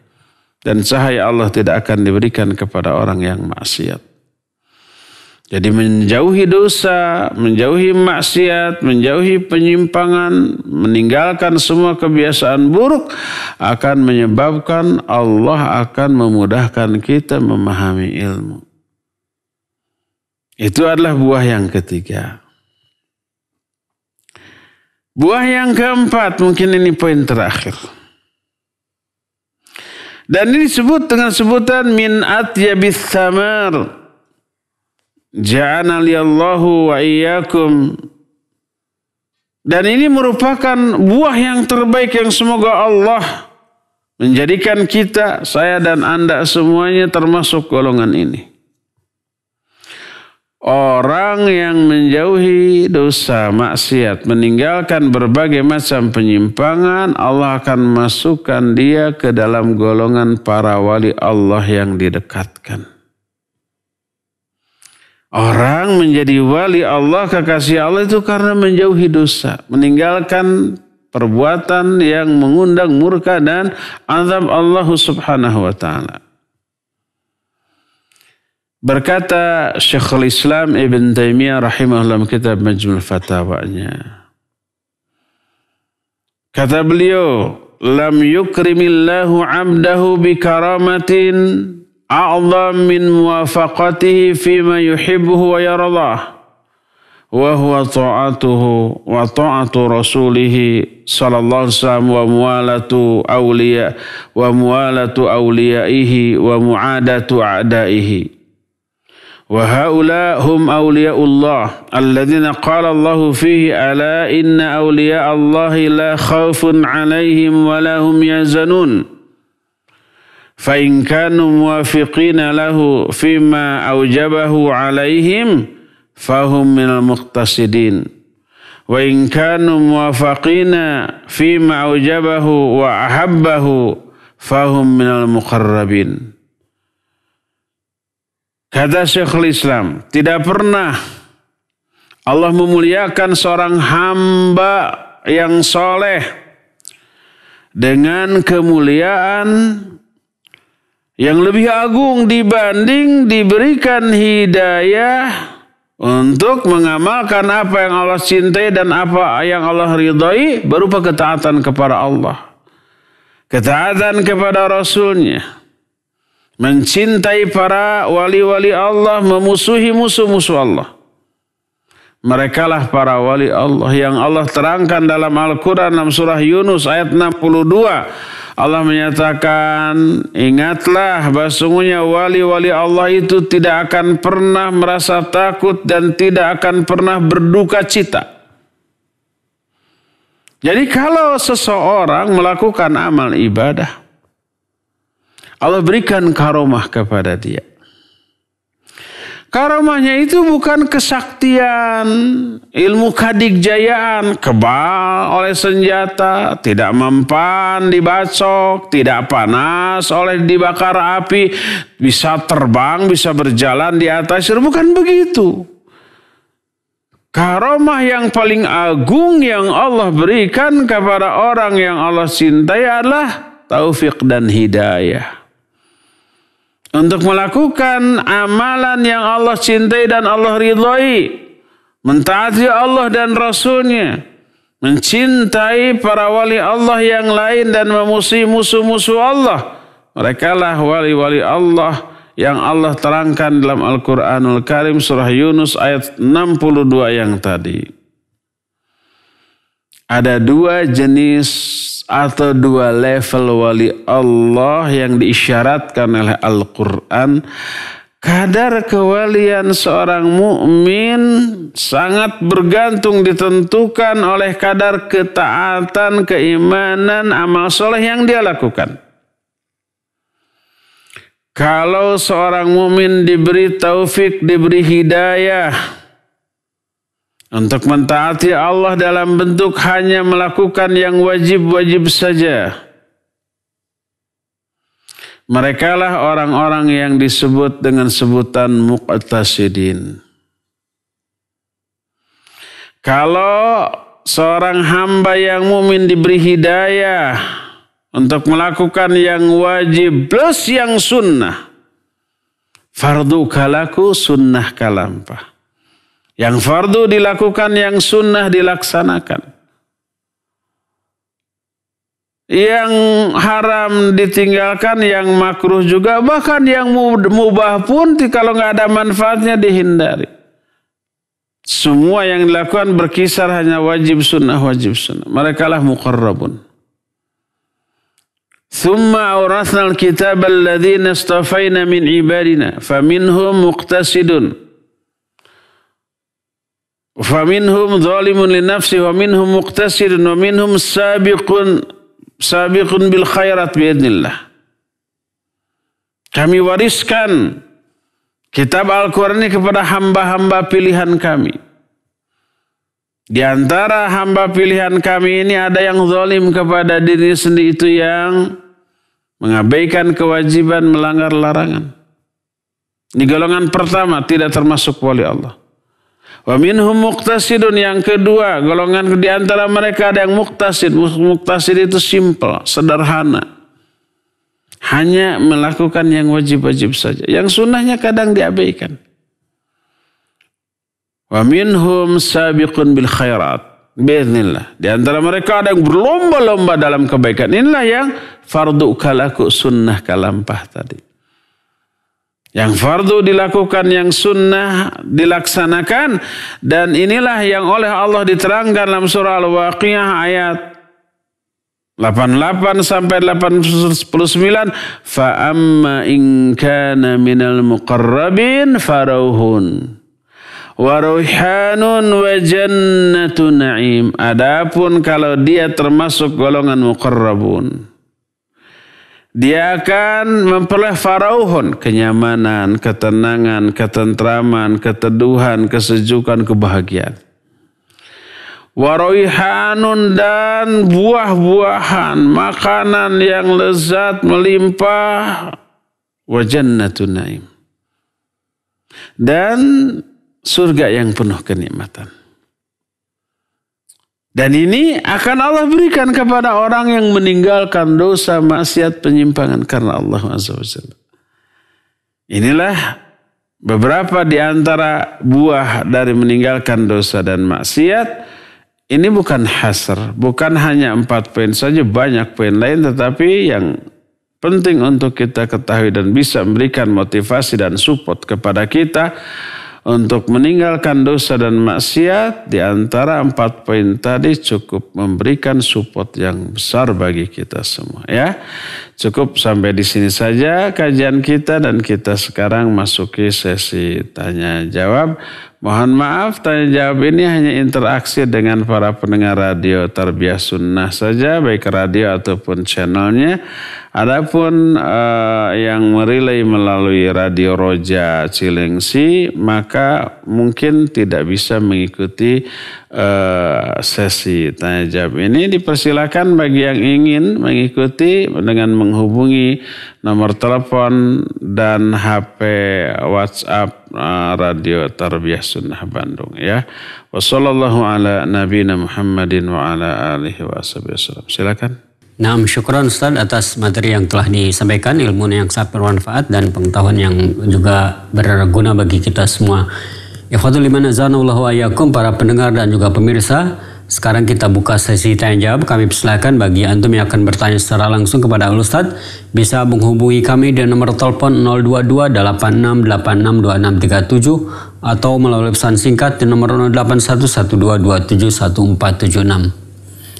B: Dan cahaya Allah tidak akan diberikan kepada orang yang maksiat. Jadi menjauhi dosa, menjauhi maksiat, menjauhi penyimpangan, meninggalkan semua kebiasaan buruk akan menyebabkan Allah akan memudahkan kita memahami ilmu. Itu adalah buah yang ketiga. Buah yang keempat, mungkin ini poin terakhir. Dan ini disebut dengan sebutan min atyabis thamar. Ja'ana liyallahu wa iyyakum. Dan ini merupakan buah yang terbaik yang semoga Allah menjadikan kita, saya dan Anda semuanya termasuk golongan ini. Orang yang menjauhi dosa, maksiat, meninggalkan berbagai macam penyimpangan, Allah akan masukkan dia ke dalam golongan para wali Allah yang didekatkan. Orang menjadi wali Allah, kekasih Allah itu karena menjauhi dosa, meninggalkan perbuatan yang mengundang murka dan azab Allah Subhanahu wa taala. Berkata Syekhul Islam Ibn Taimiyah rahimahullah kitab Majmu' Fatawanya. Kata beliau, lam yukrimillahu 'abdahu bi karamatin a'zam min muwafaqatihi fima yuhibbuhu wa yardah. Wa huwa ta'atuhu wa ta'atu rasulih sallallahu alaihi wasallam wa muwalatu awliyaihi wa mu'adatu a'daihi. وهؤلاء هم أولياء الله الذين قال الله فيه ألا إن أولياء الله لا خوف عليهم ولا هم يحزنون فإن كانوا موافقين له فيما أوجبه عليهم فهم من المقتصدين وإن كانوا موافقين فيما أوجبه وأحبه فهم من المقربين. Kata Syekhul Islam, tidak pernah Allah memuliakan seorang hamba yang soleh dengan kemuliaan yang lebih agung dibanding diberikan hidayah untuk mengamalkan apa yang Allah cintai dan apa yang Allah ridhai berupa ketaatan kepada Allah, ketaatan kepada Rasulnya. Mencintai para wali-wali Allah, memusuhi musuh-musuh Allah. Merekalah para wali Allah yang Allah terangkan dalam Al-Quran dalam surah Yunus ayat 62. Allah menyatakan, ingatlah bahwa sesungguhnya wali-wali Allah itu tidak akan pernah merasa takut dan tidak akan pernah berduka cita. Jadi kalau seseorang melakukan amal ibadah, Allah berikan karomah kepada dia. Karomahnya itu bukan kesaktian, ilmu kadikjayaan, kebal oleh senjata, tidak mempan dibacok, tidak panas oleh dibakar api, bisa terbang, bisa berjalan di atas, bukan begitu. Karomah yang paling agung yang Allah berikan kepada orang yang Allah cintai adalah taufik dan hidayah. Untuk melakukan amalan yang Allah cintai dan Allah ridhai. Mentaati Allah dan Rasulnya. Mencintai para wali Allah yang lain dan memusuhi musuh-musuh Allah. Merekalah wali-wali Allah yang Allah terangkan dalam Al-Quranul Karim surah Yunus ayat 62 yang tadi. Ada dua jenis atau dua level wali Allah yang diisyaratkan oleh Al-Quran. Kadar kewalian seorang mukmin sangat bergantung ditentukan oleh kadar ketaatan, keimanan, amal soleh yang dia lakukan. Kalau seorang mukmin diberi taufik, diberi hidayah untuk mentaati Allah dalam bentuk hanya melakukan yang wajib-wajib saja, merekalah orang-orang yang disebut dengan sebutan muqtasidin. Kalau seorang hamba yang mukmin diberi hidayah untuk melakukan yang wajib plus yang sunnah, fardu kalaku sunnah kalampah. Yang fardu dilakukan, yang sunnah dilaksanakan. Yang haram ditinggalkan, yang makruh juga, bahkan yang mubah pun kalau nggak ada manfaatnya dihindari. Semua yang dilakukan berkisar hanya wajib sunnah, wajib sunnah. Mereka lah muqarrabun. Thumma awrathna al-kitab alladhina istafayna min ibadina faminhum muqtasidun faminhum zalimun li nafsi wa minhum muqtasidun wa minhum sabiqun bil khairat biidnillah. Kami wariskan kitab Al-Quran ini kepada hamba-hamba pilihan kami. Di antara hamba pilihan kami ini ada yang zalim kepada diri sendiri, itu yang mengabaikan kewajiban, melanggar larangan. Ini golongan pertama, tidak termasuk wali Allah. Wa minhum muqtasidun, yang kedua, golongan di antara mereka ada yang muqtasid. Muqtasid itu simple, sederhana. Hanya melakukan yang wajib-wajib saja. Yang sunnahnya kadang diabaikan. Wa minhum sabiqun bil khairat. Biiznillah. Di antara mereka ada yang berlomba-lomba dalam kebaikan. Inilah yang fardu kalaku sunnah kalampah tadi. Yang fardu dilakukan, yang sunnah dilaksanakan. Dan inilah yang oleh Allah diterangkan dalam surah Al-Waqiah ayat 88 sampai 89. Fa amma in kana minal muqarrabin farauhun wa rauhanun wa jannatu na'im. Adapun kalau dia termasuk golongan muqarrabun, dia akan memperoleh farauhun, kenyamanan, ketenangan, ketentraman, keteduhan, kesejukan, kebahagiaan. Waraihanun, dan buah-buahan, makanan yang lezat melimpah. Wa jannatun na'im, dan surga yang penuh kenikmatan. Dan ini akan Allah berikan kepada orang yang meninggalkan dosa, maksiat, penyimpangan karena Allah Azza wa Jalla. Inilah beberapa di antara buah dari meninggalkan dosa dan maksiat. Ini bukan hasr, bukan hanya 4 poin saja, banyak poin lain, tetapi yang penting untuk kita ketahui dan bisa memberikan motivasi dan support kepada kita untuk meninggalkan dosa dan maksiat, di antara 4 poin tadi cukup memberikan support yang besar bagi kita semua, ya. Cukup sampai di sini saja kajian kita, dan kita sekarang masuki sesi tanya jawab. Mohon maaf, tanya jawab ini hanya interaksi dengan para pendengar radio Tarbiyah Sunnah saja, baik radio ataupun channelnya. Adapun yang merelay melalui Radio Roja Cilengsi, maka mungkin tidak bisa mengikuti sesi tanya jawab ini. Dipersilakan bagi yang ingin mengikuti dengan menghubungi nomor telepon dan HP WhatsApp Radio Tarbiyah Sunnah Bandung, ya. Wassallallahu ala nabiyina Muhammadin wa ala alihi wa wasallam. Silakan.
C: Nah, syukran Ustaz atas materi yang telah disampaikan, ilmu yang sangat bermanfaat dan pengetahuan yang juga berguna bagi kita semua. Ikhwatul iman azanallahu wa iyyakum, para pendengar dan juga pemirsa. Sekarang kita buka sesi tanya jawab. Kami persilakan bagi antum yang akan bertanya secara langsung kepada Al-Ustaz, bisa menghubungi kami di nomor telepon 022 86862637 atau melalui pesan singkat di nomor 081122771476.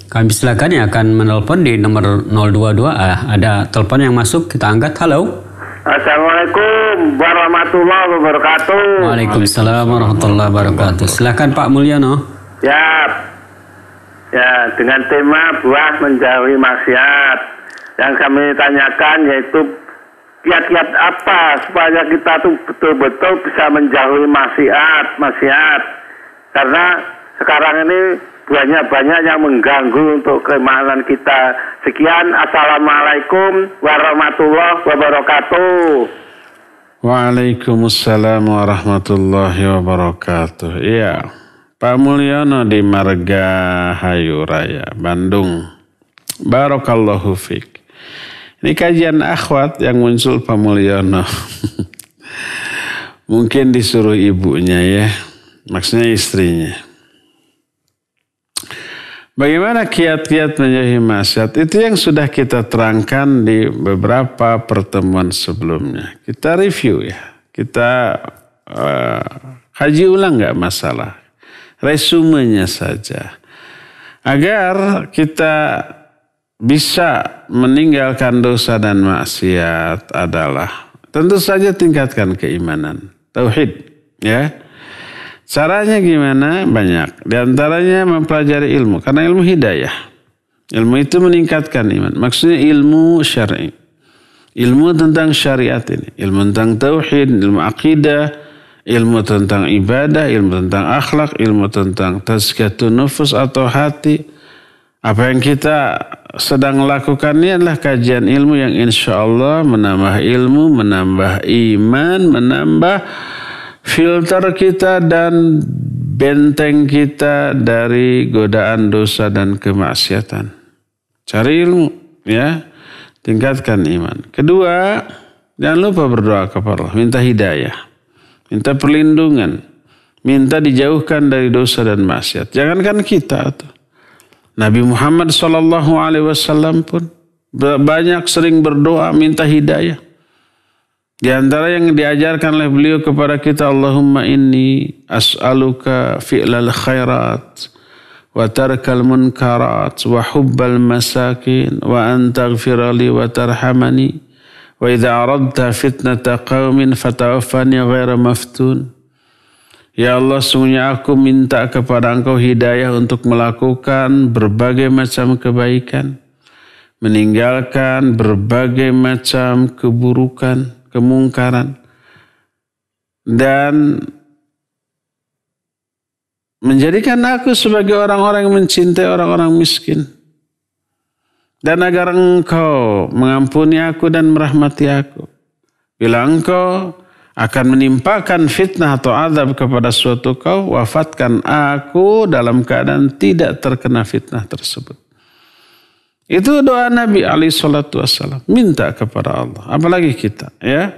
C: Kami silakan yang akan menelpon di nomor 022. Ada telepon yang masuk, kita angkat. Halo.
D: Assalamualaikum warahmatullahi wabarakatuh.
C: Waalaikumsalam warahmatullahi wabarakatuh. Silakan Pak Mulyono.
D: Ya, dengan tema buah menjauhi maksiat. Yang kami tanyakan yaitu kiat-kiat apa supaya kita tuh betul-betul bisa menjauhi maksiat. Karena sekarang ini banyak yang mengganggu untuk keimanan kita. Sekian, assalamualaikum warahmatullahi wabarakatuh.
B: Waalaikumsalam warahmatullahi wabarakatuh. Iya, Pak Mulyono di Margahayu Raya, Bandung. Barakallahu fiik. Ini kajian akhwat yang muncul Pak Mulyono. Mungkin disuruh ibunya ya, maksudnya istrinya. Bagaimana kiat-kiat menjauhi maksiat? Itu yang sudah kita terangkan di beberapa pertemuan sebelumnya. Kita review ya. Kita kaji ulang nggak masalah. Resumenya saja. Agar kita bisa meninggalkan dosa dan maksiat adalah tentu saja tingkatkan keimanan. Tauhid ya. Caranya gimana? Banyak. Di antaranya mempelajari ilmu. Karena ilmu hidayah. Ilmu itu meningkatkan iman. Maksudnya ilmu syar'i. Ilmu tentang syariat ini. Ilmu tentang tauhid, ilmu akidah, ilmu tentang ibadah, ilmu tentang akhlak, ilmu tentang tazkiyatun nufus atau hati. Apa yang kita sedang lakukan ini adalah kajian ilmu yang insya Allah menambah ilmu, menambah iman, menambah filter kita dan benteng kita dari godaan dosa dan kemaksiatan. Cari ilmu ya, tingkatkan iman. Kedua, jangan lupa berdoa kepada Allah, minta hidayah, minta perlindungan, minta dijauhkan dari dosa dan maksiat. Jangankan kita tuh. Nabi Muhammad SAW pun banyak sering berdoa minta hidayah. Di antara yang diajarkan oleh beliau kepada kita, Allahumma inni as'aluka fi'lal khairat wa tarkal munkarat wa hubbal masakin wa an taghfirali wa tarhamani wa idza aradta fitnata qaumin fatawaffani ghaira maftun. Ya Allah, sungguhnya aku minta kepada Engkau hidayah untuk melakukan berbagai macam kebaikan, meninggalkan berbagai macam keburukan, kemungkaran, dan menjadikan aku sebagai orang-orang yang mencintai orang-orang miskin. Dan agar Engkau mengampuni aku dan merahmati aku. Bila Engkau akan menimpakan fitnah atau azab kepada suatu kaum, wafatkan aku dalam keadaan tidak terkena fitnah tersebut. Itu doa Nabi SAW. Minta kepada Allah. Apalagi kita ya.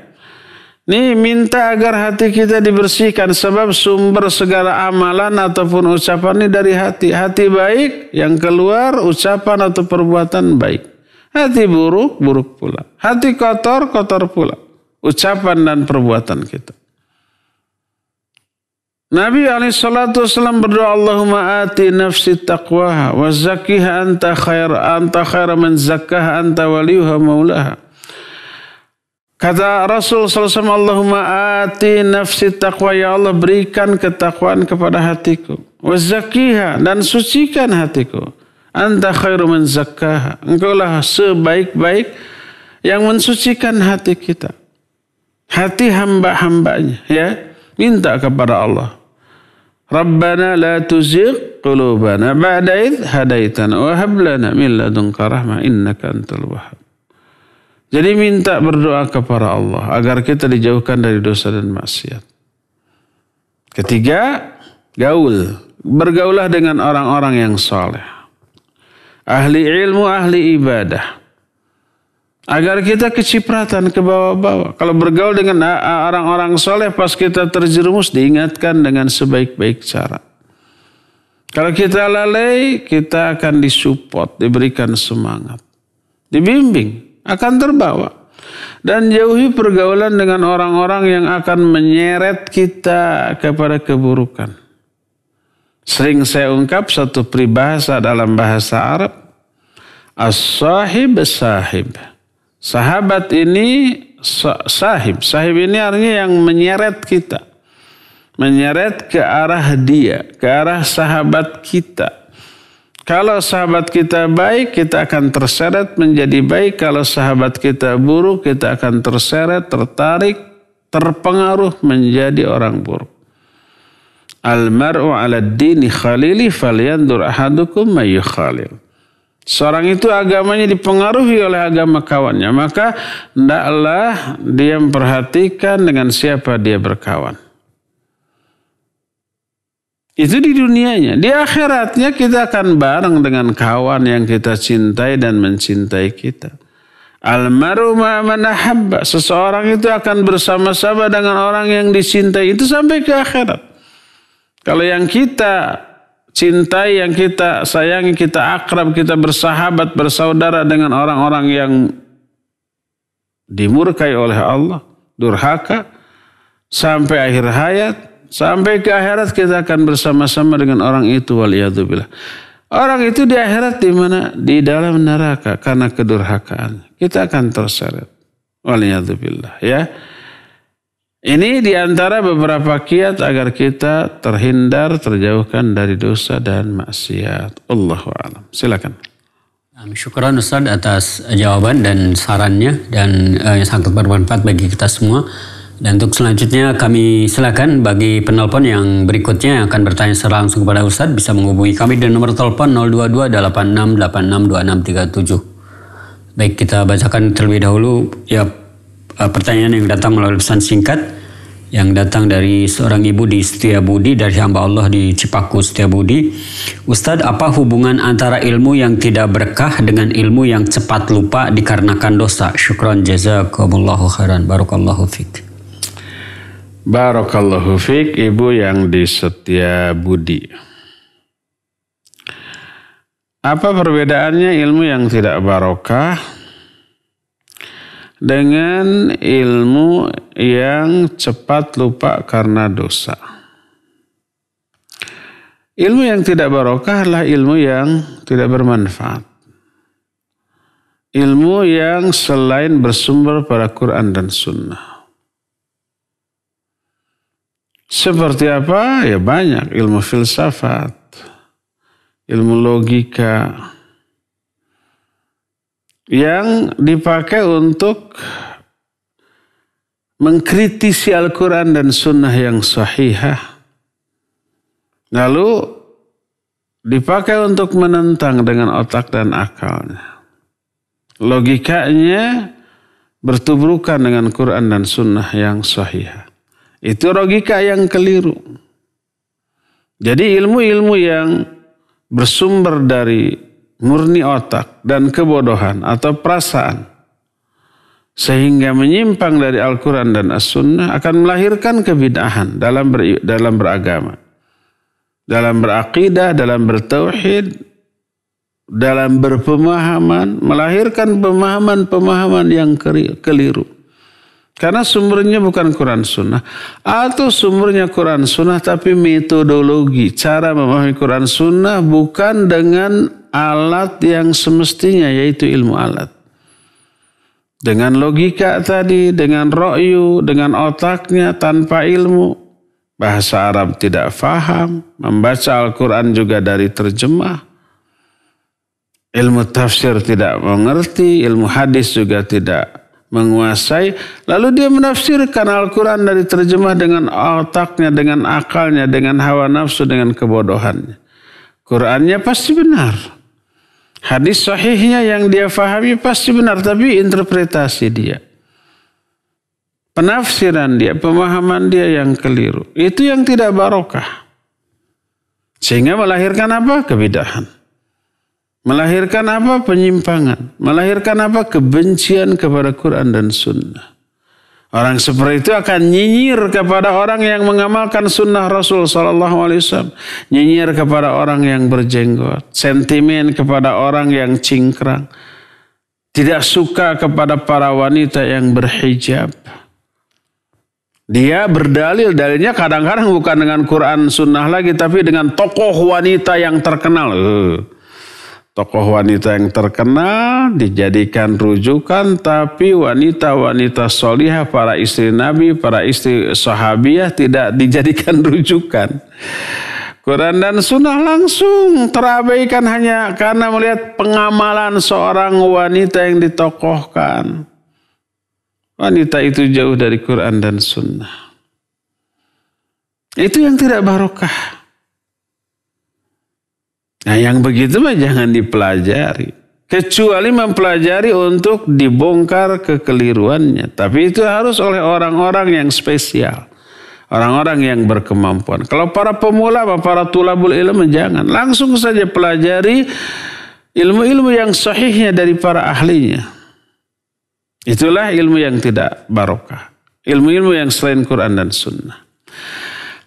B: Ini minta agar hati kita dibersihkan. Sebab sumber segala amalan ataupun ucapan ini dari hati. Hati baik yang keluar ucapan atau perbuatan baik. Hati buruk, buruk pula. Hati kotor, kotor pula. Ucapan dan perbuatan kita. Nabi SAW berdoa, Allahumma ati nafsi taqwaha wa zakkiha anta khaira man zakkaha anta waliyuha maulaha. Kata Rasul SAW, Allahumma ati nafsi taqwa, ya Allah berikan ketakwaan kepada hatiku. Wa zakkiha, dan sucikan hatiku. Anta khairu man zakkaha. Engkaulah sebaik-baik yang mensucikan hati kita. Hati hamba-hambanya ya. Minta kepada Allah. Rabbana la tuzigh qulubana ba'da idh hadaitana wa hab lana min ladunka rahmah innaka antal wahhab. Jadi minta berdoa kepada Allah agar kita dijauhkan dari dosa dan maksiat. Ketiga, gaul. Bergaulah dengan orang-orang yang saleh. Ahli ilmu, ahli ibadah. Agar kita kecipratan ke bawah-bawah. Kalau bergaul dengan orang-orang soleh, pas kita terjerumus diingatkan dengan sebaik-baik cara. Kalau kita lalai, kita akan disupport, diberikan semangat. Dibimbing, akan terbawa. Dan jauhi pergaulan dengan orang-orang yang akan menyeret kita kepada keburukan. Sering saya ungkap satu peribahasa dalam bahasa Arab. As-sahib sahib. Sahabat ini sahib. Sahib ini artinya yang menyeret kita. Menyeret ke arah dia. Ke arah sahabat kita. Kalau sahabat kita baik, kita akan terseret menjadi baik. Kalau sahabat kita buruk, kita akan terseret, tertarik, terpengaruh menjadi orang buruk. Al-mar'u ala dini khalili falyandur ahadukum mayyukhalil. Seorang itu agamanya dipengaruhi oleh agama kawannya. Maka hendaklah dia memperhatikan dengan siapa dia berkawan. Itu di dunianya. Di akhiratnya kita akan bareng dengan kawan yang kita cintai dan mencintai kita. Al-maru ma'man ahabba. Seseorang itu akan bersama-sama dengan orang yang dicintai. Itu sampai ke akhirat. Kalau yang kita cintai, yang kita sayangi, kita akrab, kita bersahabat, bersaudara dengan orang-orang yang dimurkai oleh Allah, durhaka, sampai akhir hayat, sampai ke akhirat kita akan bersama-sama dengan orang itu, waliyadzubillah. Orang itu di akhirat di mana? Di dalam neraka karena kedurhakaan. Kita akan terseret, waliyadzubillah, ya. Ini diantara beberapa kiat agar kita terhindar, terjauhkan dari dosa dan maksiat. Allahu a'lam. Silakan.
C: Syukran Ustaz atas jawaban dan sarannya dan yang sangat bermanfaat bagi kita semua. Dan untuk selanjutnya kami silakan bagi penelpon yang berikutnya yang akan bertanya secara langsung kepada Ustaz bisa menghubungi kami dengan nomor telepon 02286862637. Baik, kita bacakan terlebih dahulu ya pertanyaan yang datang melalui pesan singkat yang datang dari seorang ibu di Setiabudi, dari hamba Allah di Cipaku Setiabudi. Ustadz, apa hubungan antara ilmu yang tidak berkah dengan ilmu yang cepat lupa dikarenakan dosa? Syukran jazakumullahu khairan. Barakallahu fiik.
B: Barakallahu fiik, ibu yang di Setiabudi. Apa perbedaannya ilmu yang tidak barokah dengan ilmu yang cepat lupa karena dosa? Ilmu yang tidak barokah adalah ilmu yang tidak bermanfaat. Ilmu yang selain bersumber pada Quran dan Sunnah. Seperti apa? Ya banyak. Ilmu filsafat, ilmu logika, yang dipakai untuk mengkritisi Al-Quran dan Sunnah yang sahihah. Lalu dipakai untuk menentang dengan otak dan akalnya. Logikanya bertubrukan dengan Quran dan Sunnah yang sahihah. Itu logika yang keliru. Jadi ilmu-ilmu yang bersumber dari murni otak dan kebodohan atau perasaan sehingga menyimpang dari Al-Quran dan As-Sunnah akan melahirkan kebid'ahan dalam beragama, dalam berakidah, dalam bertauhid, dalam berpemahaman, melahirkan pemahaman-pemahaman yang keliru. Karena sumbernya bukan Quran Sunnah. Atau sumbernya Quran Sunnah tapi metodologi, cara memahami Quran Sunnah bukan dengan alat yang semestinya, yaitu ilmu alat. Dengan logika tadi, dengan ra'yu, dengan otaknya tanpa ilmu. Bahasa Arab tidak faham, membaca Al-Quran juga dari terjemah. Ilmu tafsir tidak mengerti, ilmu hadis juga tidak menguasai, lalu dia menafsirkan Al-Quran dari terjemah dengan otaknya, dengan akalnya, dengan hawa nafsu, dengan kebodohannya. Qurannya pasti benar, hadis sahihnya yang dia fahami pasti benar, tapi interpretasi dia, penafsiran dia, pemahaman dia yang keliru, itu yang tidak barokah, sehingga melahirkan apa? Kebid'ahan. Melahirkan apa? Penyimpangan. Melahirkan apa? Kebencian kepada Quran dan Sunnah. Orang seperti itu akan nyinyir kepada orang yang mengamalkan Sunnah Rasul SAW. Nyinyir kepada orang yang berjenggot. Sentimen kepada orang yang cingkrang. Tidak suka kepada para wanita yang berhijab. Dia dalilnya kadang-kadang bukan dengan Quran Sunnah lagi, tapi dengan tokoh wanita yang terkenal. Tokoh wanita yang terkenal dijadikan rujukan, tapi wanita-wanita solihah, para istri Nabi, para istri sahabiah tidak dijadikan rujukan. Quran dan Sunnah langsung terabaikan hanya karena melihat pengamalan seorang wanita yang ditokohkan. Wanita itu jauh dari Quran dan Sunnah. Itu yang tidak barokah. Nah, yang begitu mah jangan dipelajari. Kecuali mempelajari untuk dibongkar kekeliruannya. Tapi itu harus oleh orang-orang yang spesial. orang-orang yang berkemampuan. Kalau para pemula, para tulabul ilmu jangan. Langsung saja pelajari ilmu-ilmu yang sahihnya dari para ahlinya. Itulah ilmu yang tidak barokah. Ilmu-ilmu yang selain Quran dan Sunnah.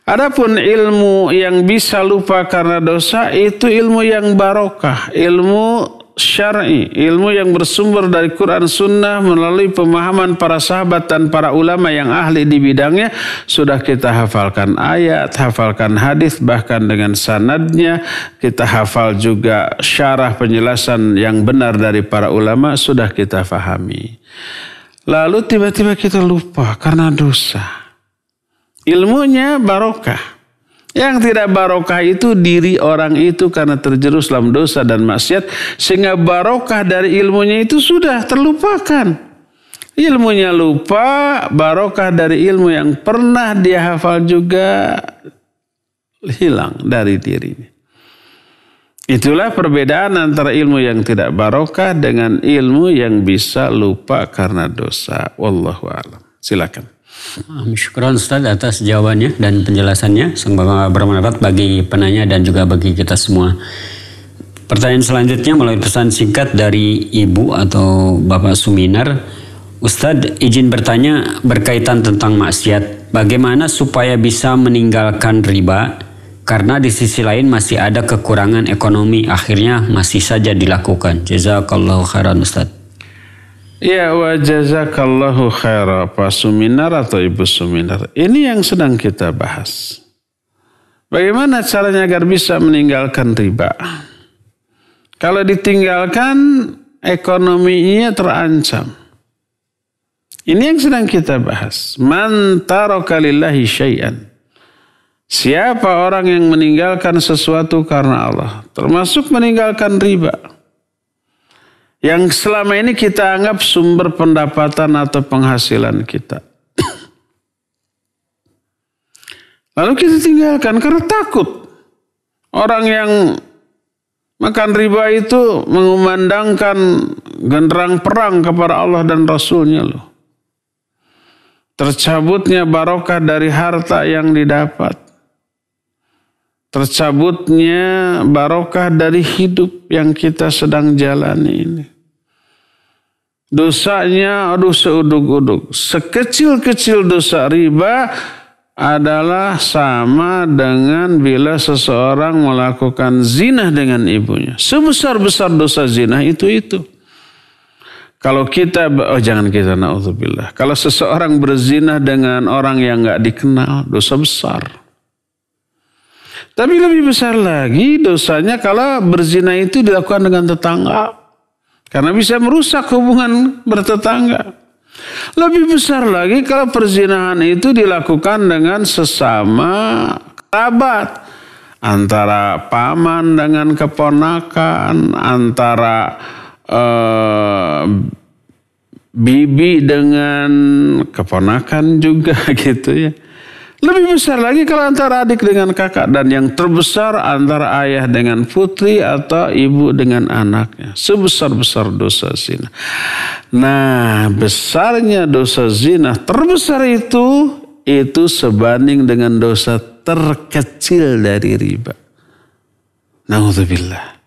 B: Adapun ilmu yang bisa lupa karena dosa itu ilmu yang barokah, ilmu syar'i, ilmu yang bersumber dari Quran Sunnah melalui pemahaman para sahabat dan para ulama yang ahli di bidangnya. Sudah kita hafalkan ayat, hafalkan hadis bahkan dengan sanadnya, kita hafal juga syarah penjelasan yang benar dari para ulama, sudah kita fahami. Lalu tiba-tiba kita lupa karena dosa. Ilmunya barokah. Yang tidak barokah itu diri orang itu karena terjerumus dalam dosa dan maksiat. Sehingga barokah dari ilmunya itu sudah terlupakan. Ilmunya lupa, barokah dari ilmu yang pernah dia hafal juga hilang dari dirinya. Itulah perbedaan antara ilmu yang tidak barokah dengan ilmu yang bisa lupa karena dosa. Wallahu a'lam. Silakan.
C: Syukran Ustaz atas jawabannya dan penjelasannya. Semoga bermanfaat bagi penanya dan juga bagi kita semua. Pertanyaan selanjutnya melalui pesan singkat dari Ibu atau Bapak Suminar. Ustaz izin bertanya berkaitan tentang maksiat. Bagaimana supaya bisa meninggalkan riba? Karena di sisi lain masih ada kekurangan ekonomi, akhirnya masih saja dilakukan. Jazakallahu khairan Ustaz.
B: Ya, wa jazakallahu khaira Pak Suminar atau Ibu Suminar. Ini yang sedang kita bahas. Bagaimana caranya agar bisa meninggalkan riba? Kalau ditinggalkan, ekonominya terancam. Ini yang sedang kita bahas. Man taraka lillahi syai'an. Siapa orang yang meninggalkan sesuatu karena Allah, termasuk meninggalkan riba, yang selama ini kita anggap sumber pendapatan atau penghasilan kita. Lalu kita tinggalkan karena takut. Orang yang makan riba itu mengumandangkan genderang perang kepada Allah dan Rasulnya loh. Tercabutnya barokah dari harta yang didapat. Tercabutnya barokah dari hidup yang kita sedang jalani ini. Dosanya seuduk-uduk. Sekecil-kecil dosa riba adalah sama dengan bila seseorang melakukan zina dengan ibunya. Sebesar-besar dosa zina itu. Kalau kita, na'udzubillah. Kalau seseorang berzina dengan orang yang gak dikenal, dosa besar. Tapi lebih besar lagi dosanya kalau berzina itu dilakukan dengan tetangga. Karena bisa merusak hubungan bertetangga. Lebih besar lagi kalau perzinahan itu dilakukan dengan sesama kerabat. Antara paman dengan keponakan, antara bibi dengan keponakan juga gitu ya. Lebih besar lagi kalau antara adik dengan kakak. Dan yang terbesar antara ayah dengan putri atau ibu dengan anaknya. Sebesar-besar dosa zina. Nah, besarnya dosa zina terbesar itu sebanding dengan dosa terkecil dari riba. Na'udzubillah.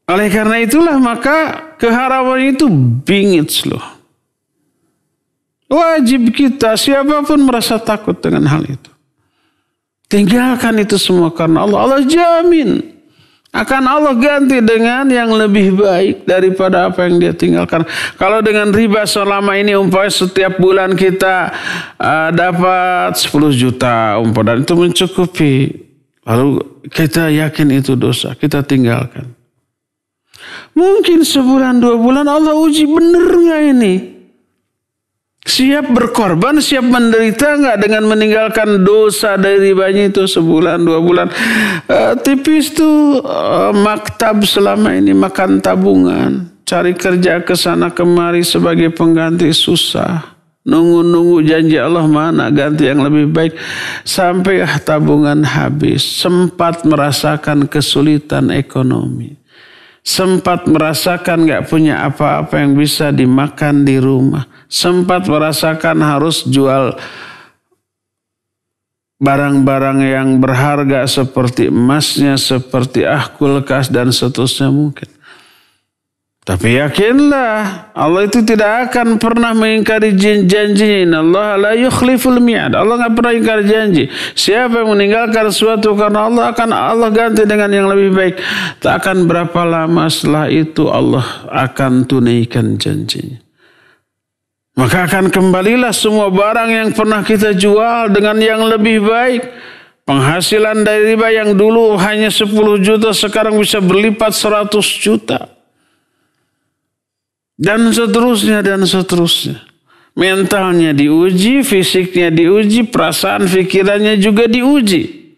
B: Oleh karena itulah maka keharaman itu bingit loh. Wajib kita, siapapun merasa takut dengan hal itu. Tinggalkan itu semua karena Allah. Allah jamin. Akan Allah ganti dengan yang lebih baik daripada apa yang dia tinggalkan. Kalau dengan riba selama ini umpamanya setiap bulan kita dapat 10 juta umpamanya, dan itu mencukupi. Lalu kita yakin itu dosa, kita tinggalkan. Mungkin sebulan 2 bulan Allah uji bener gak ini? Siap berkorban, siap menderita enggak dengan meninggalkan dosa dari ribanya itu sebulan 2 bulan. Tipis tuh maktab selama ini makan tabungan. Cari kerja ke sana kemari sebagai pengganti susah. Nunggu-nunggu janji Allah mana ganti yang lebih baik. Sampai tabungan habis. Sempat merasakan kesulitan ekonomi. Sempat merasakan gak punya apa-apa yang bisa dimakan di rumah. Sempat merasakan harus jual barang-barang yang berharga seperti emasnya, seperti kulkas dan seterusnya mungkin. Tapi yakinlah Allah itu tidak akan pernah mengingkari janjinya. Innallaha la yukhliful mi'ad. Allah enggak pernah ingkar janji. Siapa yang meninggalkan sesuatu karena Allah, akan Allah ganti dengan yang lebih baik. Tak akan berapa lama setelah itu Allah akan tunaikan janjinya. Maka akan kembalilah semua barang yang pernah kita jual dengan yang lebih baik. Penghasilan dari riba yang dulu hanya 10 juta sekarang bisa berlipat 100 juta. Dan seterusnya dan seterusnya. Mentalnya diuji, fisiknya diuji, perasaan pikirannya juga diuji.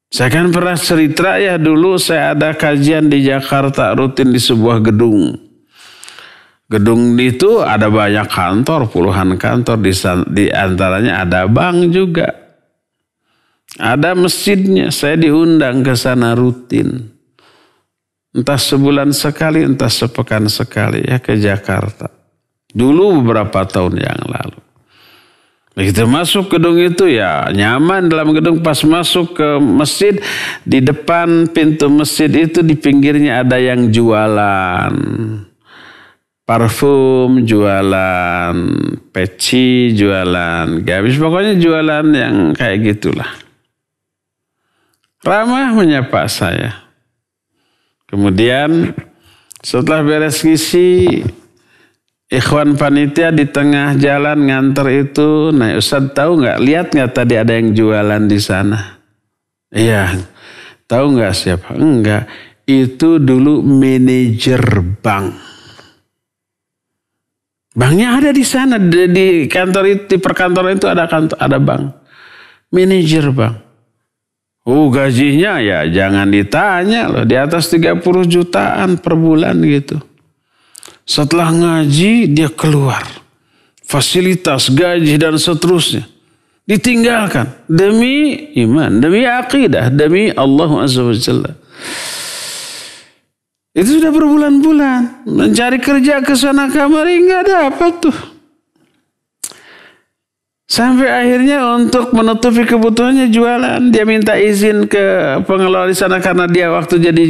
B: Saya kan pernah cerita ya, dulu saya ada kajian di Jakarta rutin di sebuah gedung. Gedung itu ada banyak kantor, puluhan kantor, di antaranya ada bank juga. Ada masjidnya, saya diundang ke sana rutin. Entah sebulan sekali, entah sepekan sekali ya ke Jakarta. Dulu beberapa tahun yang lalu. Begitu masuk gedung itu ya nyaman dalam gedung. Pas masuk ke masjid, di depan pintu masjid itu di pinggirnya ada yang jualan. Parfum jualan, peci jualan. Habis pokoknya jualan yang kayak gitulah. Ramah menyapa saya. Kemudian setelah beres ngisi, ikhwan panitia di tengah jalan nganter itu, nah Ustadz tahu nggak? Lihat nggak tadi ada yang jualan di sana? Iya, tahu nggak siapa? Enggak, itu dulu manajer bank. Banknya ada di sana, di kantor itu, di perkantoran itu ada bank, manajer bank. Gajinya ya jangan ditanya loh. Di atas 30 jutaan per bulan gitu. Setelah ngaji dia keluar. Fasilitas, gaji dan seterusnya. Ditinggalkan. Demi iman, demi akidah, demi Allah Azza wa Jalla. Itu sudah berbulan-bulan. Mencari kerja ke sana kamari nggak dapat tuh. Sampai akhirnya untuk menutupi kebutuhannya jualan. Dia minta izin ke pengelola di sana karena dia waktu jadi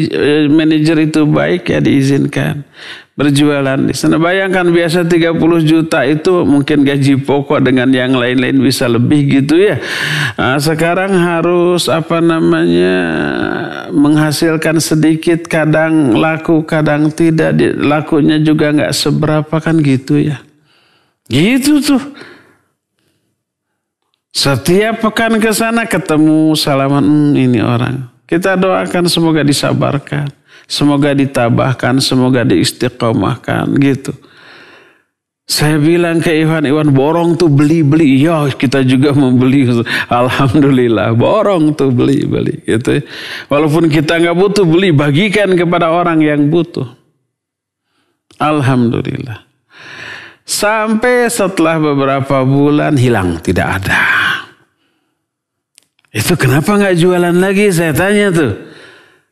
B: manajer itu baik ya diizinkan. Berjualan di sana. Bayangkan biasa 30 juta itu mungkin gaji pokok dengan yang lain-lain bisa lebih gitu ya. Nah, sekarang harus menghasilkan sedikit, kadang laku kadang tidak. Lakunya juga nggak seberapa kan gitu ya. Gitu tuh. Setiap pekan ke sana ketemu salaman ini orang. Kita doakan semoga disabarkan, semoga ditabahkan, semoga diistiqomahkan gitu. Saya bilang ke Iwan borong tuh beli-beli. Ya kita juga membeli. Alhamdulillah borong tuh beli-beli gitu. Walaupun kita nggak butuh beli, bagikan kepada orang yang butuh. Alhamdulillah. Sampai setelah beberapa bulan hilang, tidak ada. Itu kenapa nggak jualan lagi? Saya tanya tuh.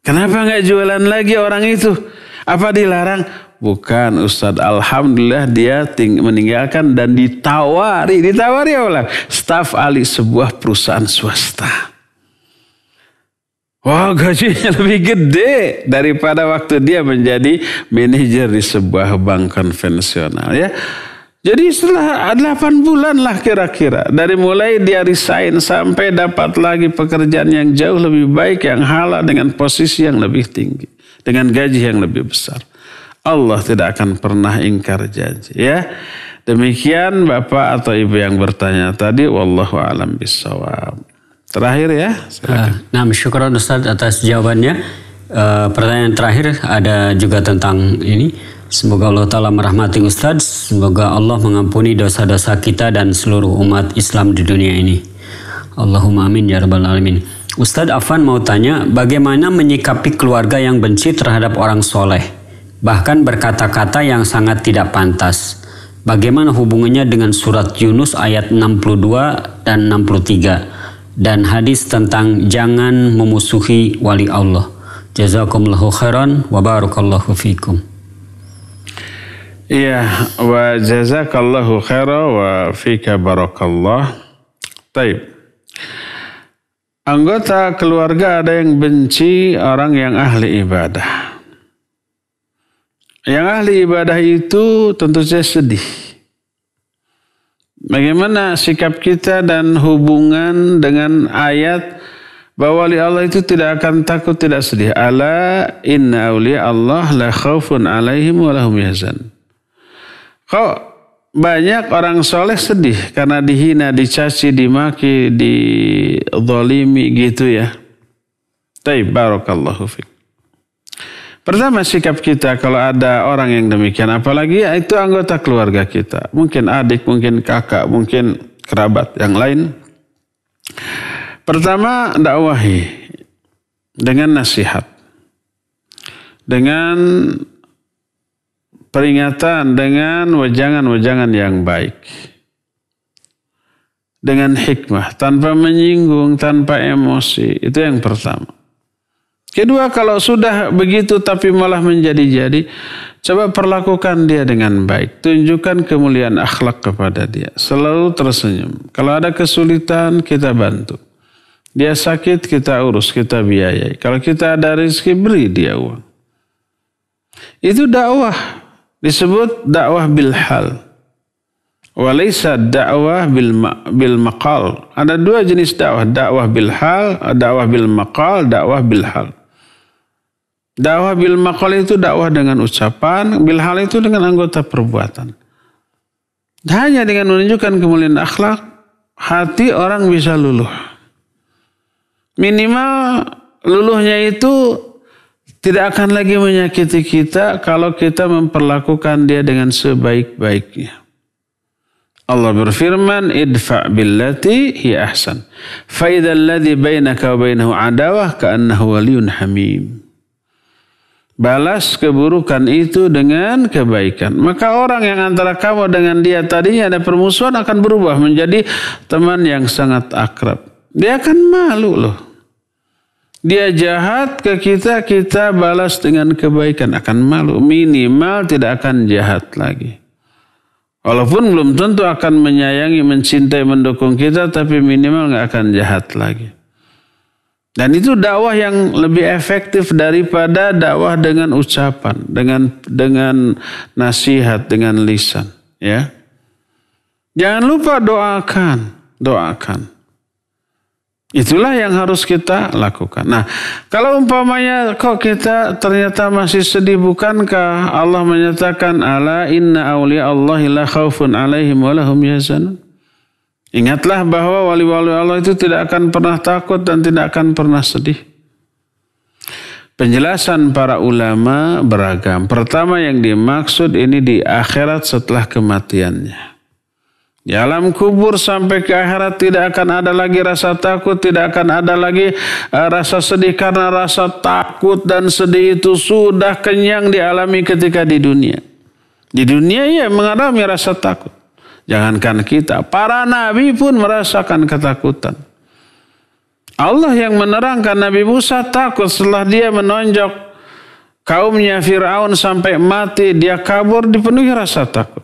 B: Kenapa nggak jualan lagi orang itu? Apa dilarang? Bukan Ustadz. Alhamdulillah dia meninggalkan dan ditawari oleh staf ahli sebuah perusahaan swasta. Wah gajinya lebih gede daripada waktu dia menjadi manajer di sebuah bank konvensional ya. Jadi setelah 8 bulan lah kira-kira. Dari mulai dia resign sampai dapat lagi pekerjaan yang jauh lebih baik, yang halal dengan posisi yang lebih tinggi. Dengan gaji yang lebih besar. Allah tidak akan pernah ingkar janji. Ya, demikian Bapak atau Ibu yang bertanya tadi. Wallahu a'lam bishawab. Terakhir ya.
C: Nah, syukur Ustaz atas jawabannya. Pertanyaan terakhir ada juga tentang ini. Semoga Allah Ta'ala merahmati Ustadz. Semoga Allah mengampuni dosa-dosa kita dan seluruh umat Islam di dunia ini. Allahumma amin ya rabbal alamin. Ustadz Afan mau tanya, bagaimana menyikapi keluarga yang benci terhadap orang soleh, bahkan berkata-kata yang sangat tidak pantas? Bagaimana hubungannya dengan surat Yunus ayat 62 dan 63 dan hadis tentang jangan memusuhi wali Allah? Jazakumullahu khairan wa barakallahu fikum.
B: Iya, wa jazakallahu khairan wa fika barakallah. Taib. anggota keluarga ada yang benci orang yang ahli ibadah. Yang ahli ibadah itu tentu saja sedih. Bagaimana sikap kita dan hubungan dengan ayat bahwa wali Allah itu tidak akan takut, tidak sedih. Ala inna awliya Allah la khaufun alaihim wa lahum yahzan. Kok banyak orang soleh sedih karena dihina, dicaci, dimaki, dizalimi gitu ya. Taib, barakallahu fiik. Pertama sikap kita kalau ada orang yang demikian, apalagi itu anggota keluarga kita. Mungkin adik, mungkin kakak, mungkin kerabat yang lain. Pertama dakwahi dengan nasihat. Dengan peringatan, dengan wejangan-wejangan yang baik. Dengan hikmah, tanpa menyinggung, tanpa emosi. Itu yang pertama. Kedua, kalau sudah begitu tapi malah menjadi-jadi, coba perlakukan dia dengan baik. Tunjukkan kemuliaan akhlak kepada dia. Selalu tersenyum. Kalau ada kesulitan, kita bantu. Dia sakit, kita urus, kita biayai. Kalau kita ada rezeki, beri dia uang. Itu dakwah. Disebut dakwah bil hal. Walaysa dakwah bil maqal. Ada dua jenis dakwah. Dakwah bil hal, dakwah bil maqal, dakwah bil hal. Dakwah bil maqal itu dakwah dengan ucapan, bil hal itu dengan anggota perbuatan. Hanya dengan menunjukkan kemuliaan akhlak, hati orang bisa luluh. Minimal luluhnya itu tidak akan lagi menyakiti kita kalau kita memperlakukan dia dengan sebaik-baiknya. Allah berfirman, idfa' billati hi ahsan. Fa idzal ladzi bainaka wa bainahu adawah ka'annahu waliyyun hamim. Balas keburukan itu dengan kebaikan. Maka orang yang antara kamu dengan dia tadinya ada permusuhan akan berubah menjadi teman yang sangat akrab. Dia akan malu loh. Dia jahat ke kita, kita balas dengan kebaikan, akan malu. Minimal tidak akan jahat lagi. Walaupun belum tentu akan menyayangi, mencintai, mendukung kita, tapi minimal nggak akan jahat lagi. Dan itu dakwah yang lebih efektif daripada dakwah dengan ucapan, dengan nasihat, dengan lisan. Ya, jangan lupa doakan. Itulah yang harus kita lakukan. Nah, kalau umpamanya kok kita ternyata masih sedih, bukankah Allah menyatakan ala inna awliya Allahi la khaufun alaihim wa lahum yahzanun? Ingatlah bahwa wali-wali Allah itu tidak akan pernah takut dan tidak akan pernah sedih. Penjelasan para ulama beragam. Pertama yang dimaksud ini di akhirat setelah kematiannya. Di alam kubur sampai ke akhirat tidak akan ada lagi rasa takut, tidak akan ada lagi rasa sedih karena rasa takut dan sedih itu sudah kenyang dialami ketika di dunia. Di dunia ya mengalami rasa takut. Jangankan kita, para nabi pun merasakan ketakutan. Allah yang menerangkan Nabi Musa takut setelah dia menonjok kaumnya Fir'aun sampai mati, dia kabur dipenuhi rasa takut.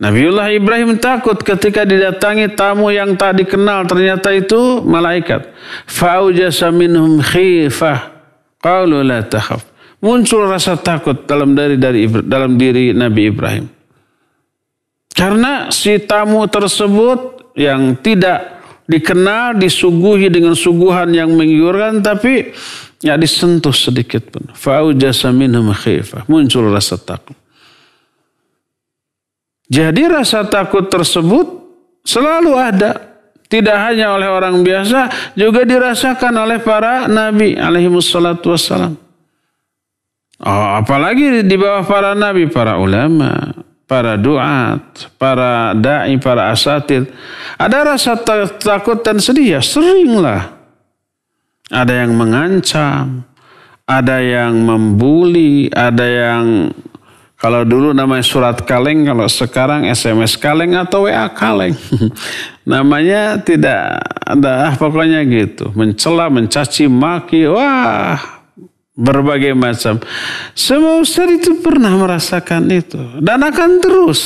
B: Nabiullah Ibrahim takut ketika didatangi tamu yang tak dikenal, ternyata itu malaikat. Fa'aujasa minhum khifah qalu la takhaf. Muncul rasa takut dalam diri Nabi Ibrahim. Karena si tamu tersebut yang tidak dikenal disuguhi dengan suguhan yang menggiurkan tapi ya disentuh sedikit pun. Fa'aujasa minhum khifah. Muncul rasa takut. Jadi rasa takut tersebut selalu ada. Tidak hanya oleh orang biasa, juga dirasakan oleh para nabi alaihimussalatu wassalam. Apalagi di bawah para nabi, para ulama, para duat, para da'i, para asatid. Ada rasa takut dan sedih ya, seringlah. Ada yang mengancam, ada yang membuli, ada yang... Kalau dulu namanya surat kaleng, kalau sekarang SMS kaleng atau WA kaleng. Namanya tidak ada, pokoknya gitu. Mencela, mencaci, maki, wah berbagai macam. Semua ustaz itu pernah merasakan itu. Dan akan terus.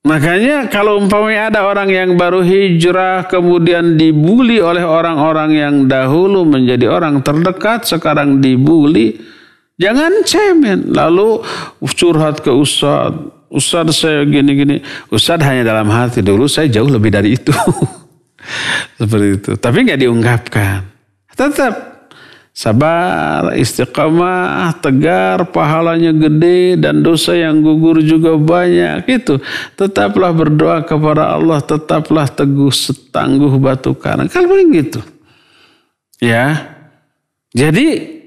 B: Makanya kalau umpamanya ada orang yang baru hijrah kemudian dibuli oleh orang-orang yang dahulu menjadi orang terdekat, sekarang dibuli, jangan cemen lalu curhat ke Ustadz. Ustadz saya gini-gini. Ustadz hanya dalam hati, dulu saya jauh lebih dari itu. Seperti itu. Tapi nggak diungkapkan. Tetap sabar, istiqamah, tegar, pahalanya gede dan dosa yang gugur juga banyak. Itu tetaplah berdoa kepada Allah, tetaplah teguh setangguh batu karang. Kalau begitu, ya. Jadi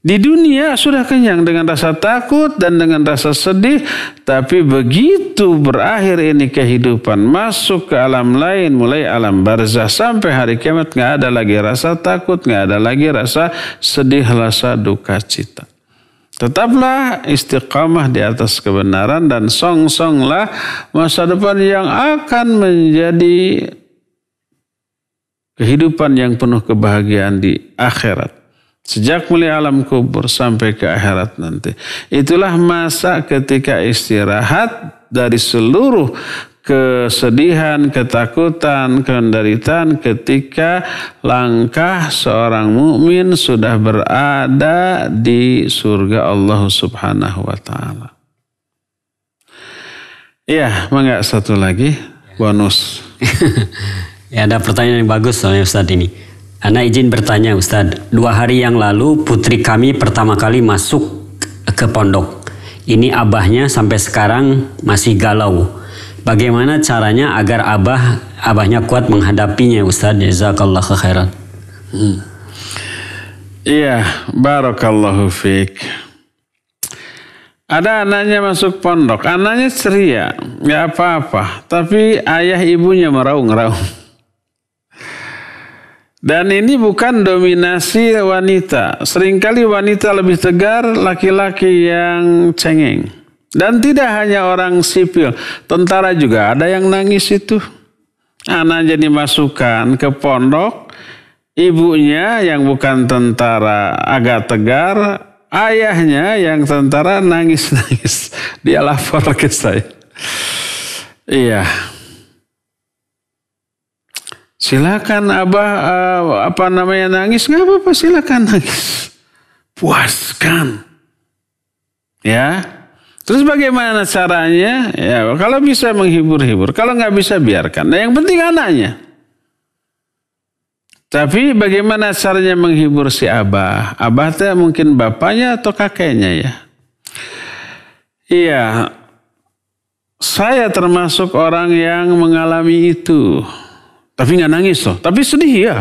B: di dunia sudah kenyang dengan rasa takut dan dengan rasa sedih, tapi begitu berakhir ini kehidupan, masuk ke alam lain, mulai alam barzah sampai hari kiamat, nggak ada lagi rasa takut, nggak ada lagi rasa sedih, rasa duka cita. Tetaplah istiqamah di atas kebenaran dan song-songlah masa depan yang akan menjadi kehidupan yang penuh kebahagiaan di akhirat. Sejak mulai alam kubur sampai ke akhirat nanti. Itulah masa ketika istirahat dari seluruh kesedihan, ketakutan, penderitaan ketika langkah seorang mukmin sudah berada di surga Allah Subhanahu wa taala. Iya, mangga satu lagi bonus.
C: Ya, ada pertanyaan yang bagus soalnya Ustadz ini. Ana izin bertanya Ustadz, 2 hari yang lalu putri kami pertama kali masuk ke pondok. Ini abahnya sampai sekarang masih galau. Bagaimana caranya agar abahnya kuat menghadapinya Ustadz? Jazakallahu khairan.
B: Iya, barakallahu fiik. Ada anaknya masuk pondok, anaknya ceria, nggak apa-apa. Tapi ayah ibunya meraung-raung. Dan ini bukan dominasi wanita. Seringkali wanita lebih tegar, laki-laki yang cengeng. Dan tidak hanya orang sipil, tentara juga ada yang nangis itu. Anaknya dimasukkan ke pondok, ibunya yang bukan tentara agak tegar, ayahnya yang tentara nangis-nangis. Dia lapor ke saya. Iya. Silakan abah nangis, nggak apa-apa, silakan nangis, puaskan, ya. Terus bagaimana caranya? Ya, kalau bisa menghibur-hibur, kalau nggak bisa biarkan. Nah, yang penting anaknya. Tapi bagaimana caranya menghibur si abah? Abah teh mungkin bapaknya atau kakeknya ya? Iya, saya termasuk orang yang mengalami itu. Tapi nggak nangis loh, tapi sedih ya.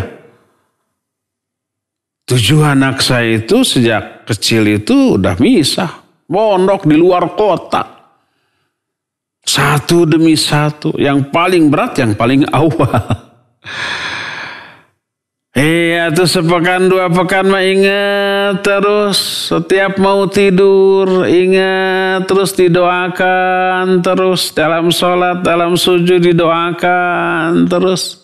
B: 7 anak saya itu sejak kecil itu udah misah. Pondok di luar kota. 1 demi 1. Yang paling berat, yang paling awal. Iya tuh sepekan 2 pekan mah ingat terus. Setiap mau tidur ingat terus, didoakan terus. Dalam sholat, dalam sujud didoakan terus.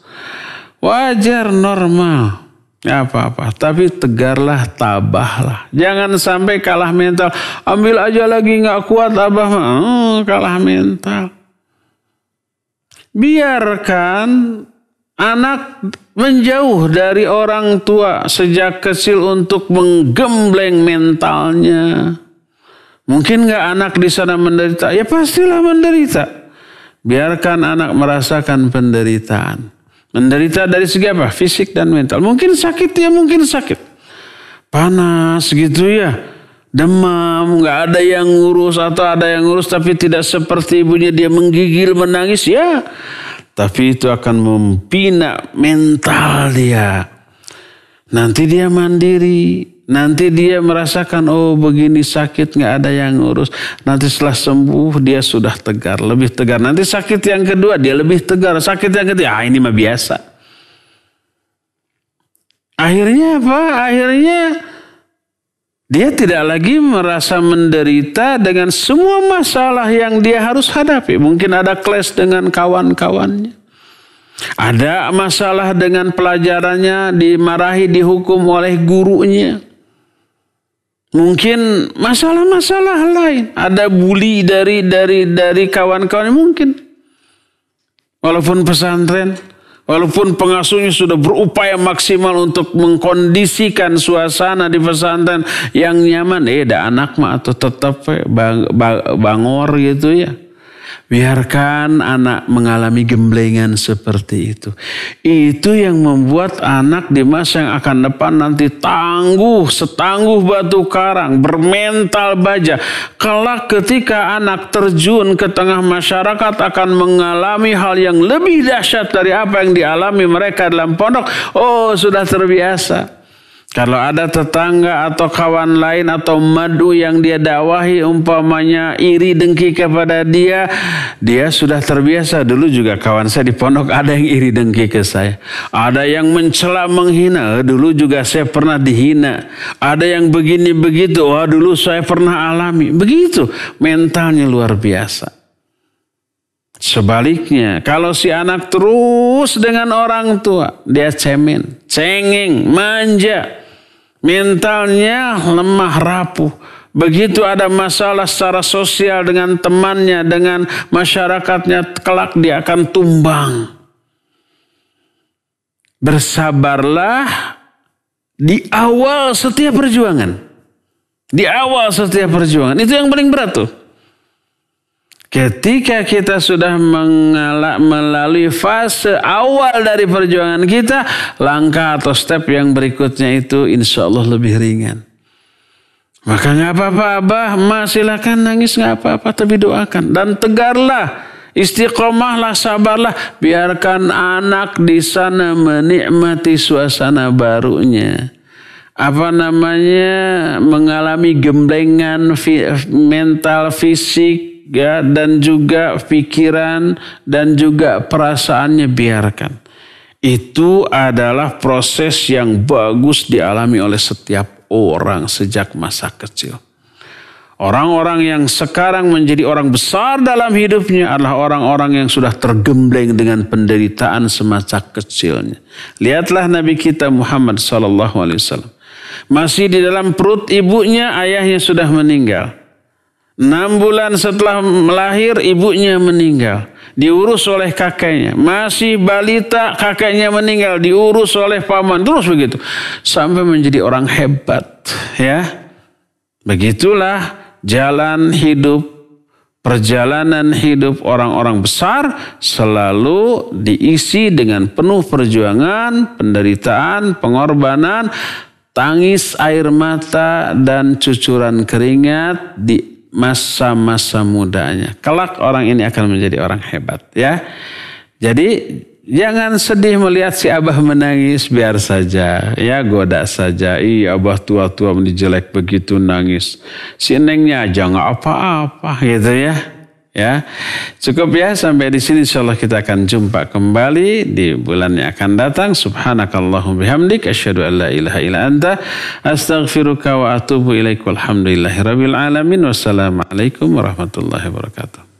B: Wajar, normal, ya apa-apa. Tapi tegarlah, tabahlah. Jangan sampai kalah mental. Ambil aja lagi nggak kuat abah mah, kalah mental. Biarkan anak menjauh dari orang tua sejak kecil untuk menggembleng mentalnya. Mungkin nggak anak di sana menderita? Ya pastilah menderita. Biarkan anak merasakan penderitaan. Menderita dari segi apa? Fisik dan mental. Mungkin sakit ya, mungkin sakit. Panas gitu ya. Demam, nggak ada yang ngurus atau ada yang ngurus tapi tidak seperti ibunya, dia menggigil, menangis ya. Tapi itu akan membina mental dia. Nanti dia mandiri. Nanti dia merasakan, oh begini sakit nggak ada yang ngurus. Nanti setelah sembuh dia sudah tegar, lebih tegar. Nanti sakit yang kedua dia lebih tegar. Sakit yang ketiga, ini mah biasa. Akhirnya apa? Akhirnya dia tidak lagi merasa menderita dengan semua masalah yang dia harus hadapi. Mungkin ada clash dengan kawan-kawannya. Ada masalah dengan pelajarannya, dimarahi, dihukum oleh gurunya. Mungkin masalah-masalah lain. Ada bully dari kawan-kawan mungkin. Walaupun pesantren, walaupun pengasuhnya sudah berupaya maksimal untuk mengkondisikan suasana di pesantren yang nyaman, dah anak mah atau tetap bangor gitu ya. Biarkan anak mengalami gemblengan seperti itu. Itu yang membuat anak di masa yang akan depan nanti tangguh, setangguh batu karang, bermental baja. Kelak ketika anak terjun ke tengah masyarakat akan mengalami hal yang lebih dahsyat dari apa yang dialami mereka dalam pondok. Oh, sudah terbiasa. Kalau ada tetangga atau kawan lain atau madu yang dia dakwahi umpamanya iri dengki kepada dia, dia sudah terbiasa. Dulu juga kawan saya di pondok ada yang iri dengki ke saya. Ada yang mencela menghina, dulu juga saya pernah dihina. Ada yang begini begitu, wah dulu saya pernah alami. Begitu, mentalnya luar biasa. Sebaliknya, kalau si anak terus dengan orang tua, dia cemen, cengeng, manja. Mentalnya lemah rapuh. Begitu ada masalah secara sosial dengan temannya, dengan masyarakatnya, kelak dia akan tumbang. Bersabarlah di awal setiap perjuangan. Di awal setiap perjuangan. Itu yang paling berat tuh. Ketika kita sudah melalui fase awal dari perjuangan kita, langkah atau step yang berikutnya itu insya Allah lebih ringan. Maka nggak apa-apa Abah, silakan nangis nggak apa-apa, tapi doakan dan tegarlah, istiqomahlah, sabarlah, biarkan anak di sana menikmati suasana barunya. Mengalami gemblengan mental, fisik, ya, dan juga pikiran dan juga perasaannya, biarkan. Itu adalah proses yang bagus dialami oleh setiap orang sejak masa kecil. Orang-orang yang sekarang menjadi orang besar dalam hidupnya adalah orang-orang yang sudah tergembleng dengan penderitaan semasa kecilnya. Lihatlah Nabi kita Muhammad SAW. Masih di dalam perut ibunya, ayahnya sudah meninggal. 6 bulan setelah melahir, ibunya meninggal. Diurus oleh kakeknya. Masih balita, kakeknya meninggal. Diurus oleh paman. Terus begitu. Sampai menjadi orang hebat. Ya, begitulah jalan hidup, perjalanan hidup orang-orang besar selalu diisi dengan penuh perjuangan, penderitaan, pengorbanan, tangis air mata dan cucuran keringat di masa-masa mudanya. Kelak orang ini akan menjadi orang hebat, ya. Jadi jangan sedih melihat si Abah menangis, biar saja, ya, goda saja. Iya, Abah tua-tua menjelek begitu nangis. Si Nengnya aja nggak apa-apa, gitu ya. Ya, cukup ya sampai di sini. Insyaallah kita akan jumpa kembali di bulan yang akan datang. Subhanakallahumma bihamdik asyhadu an la ilaha illa anta astaghfiruka wa atubu ilaik. Walhamdulillahirabbil alamin. Wassalamualaikum warahmatullahi wabarakatuh.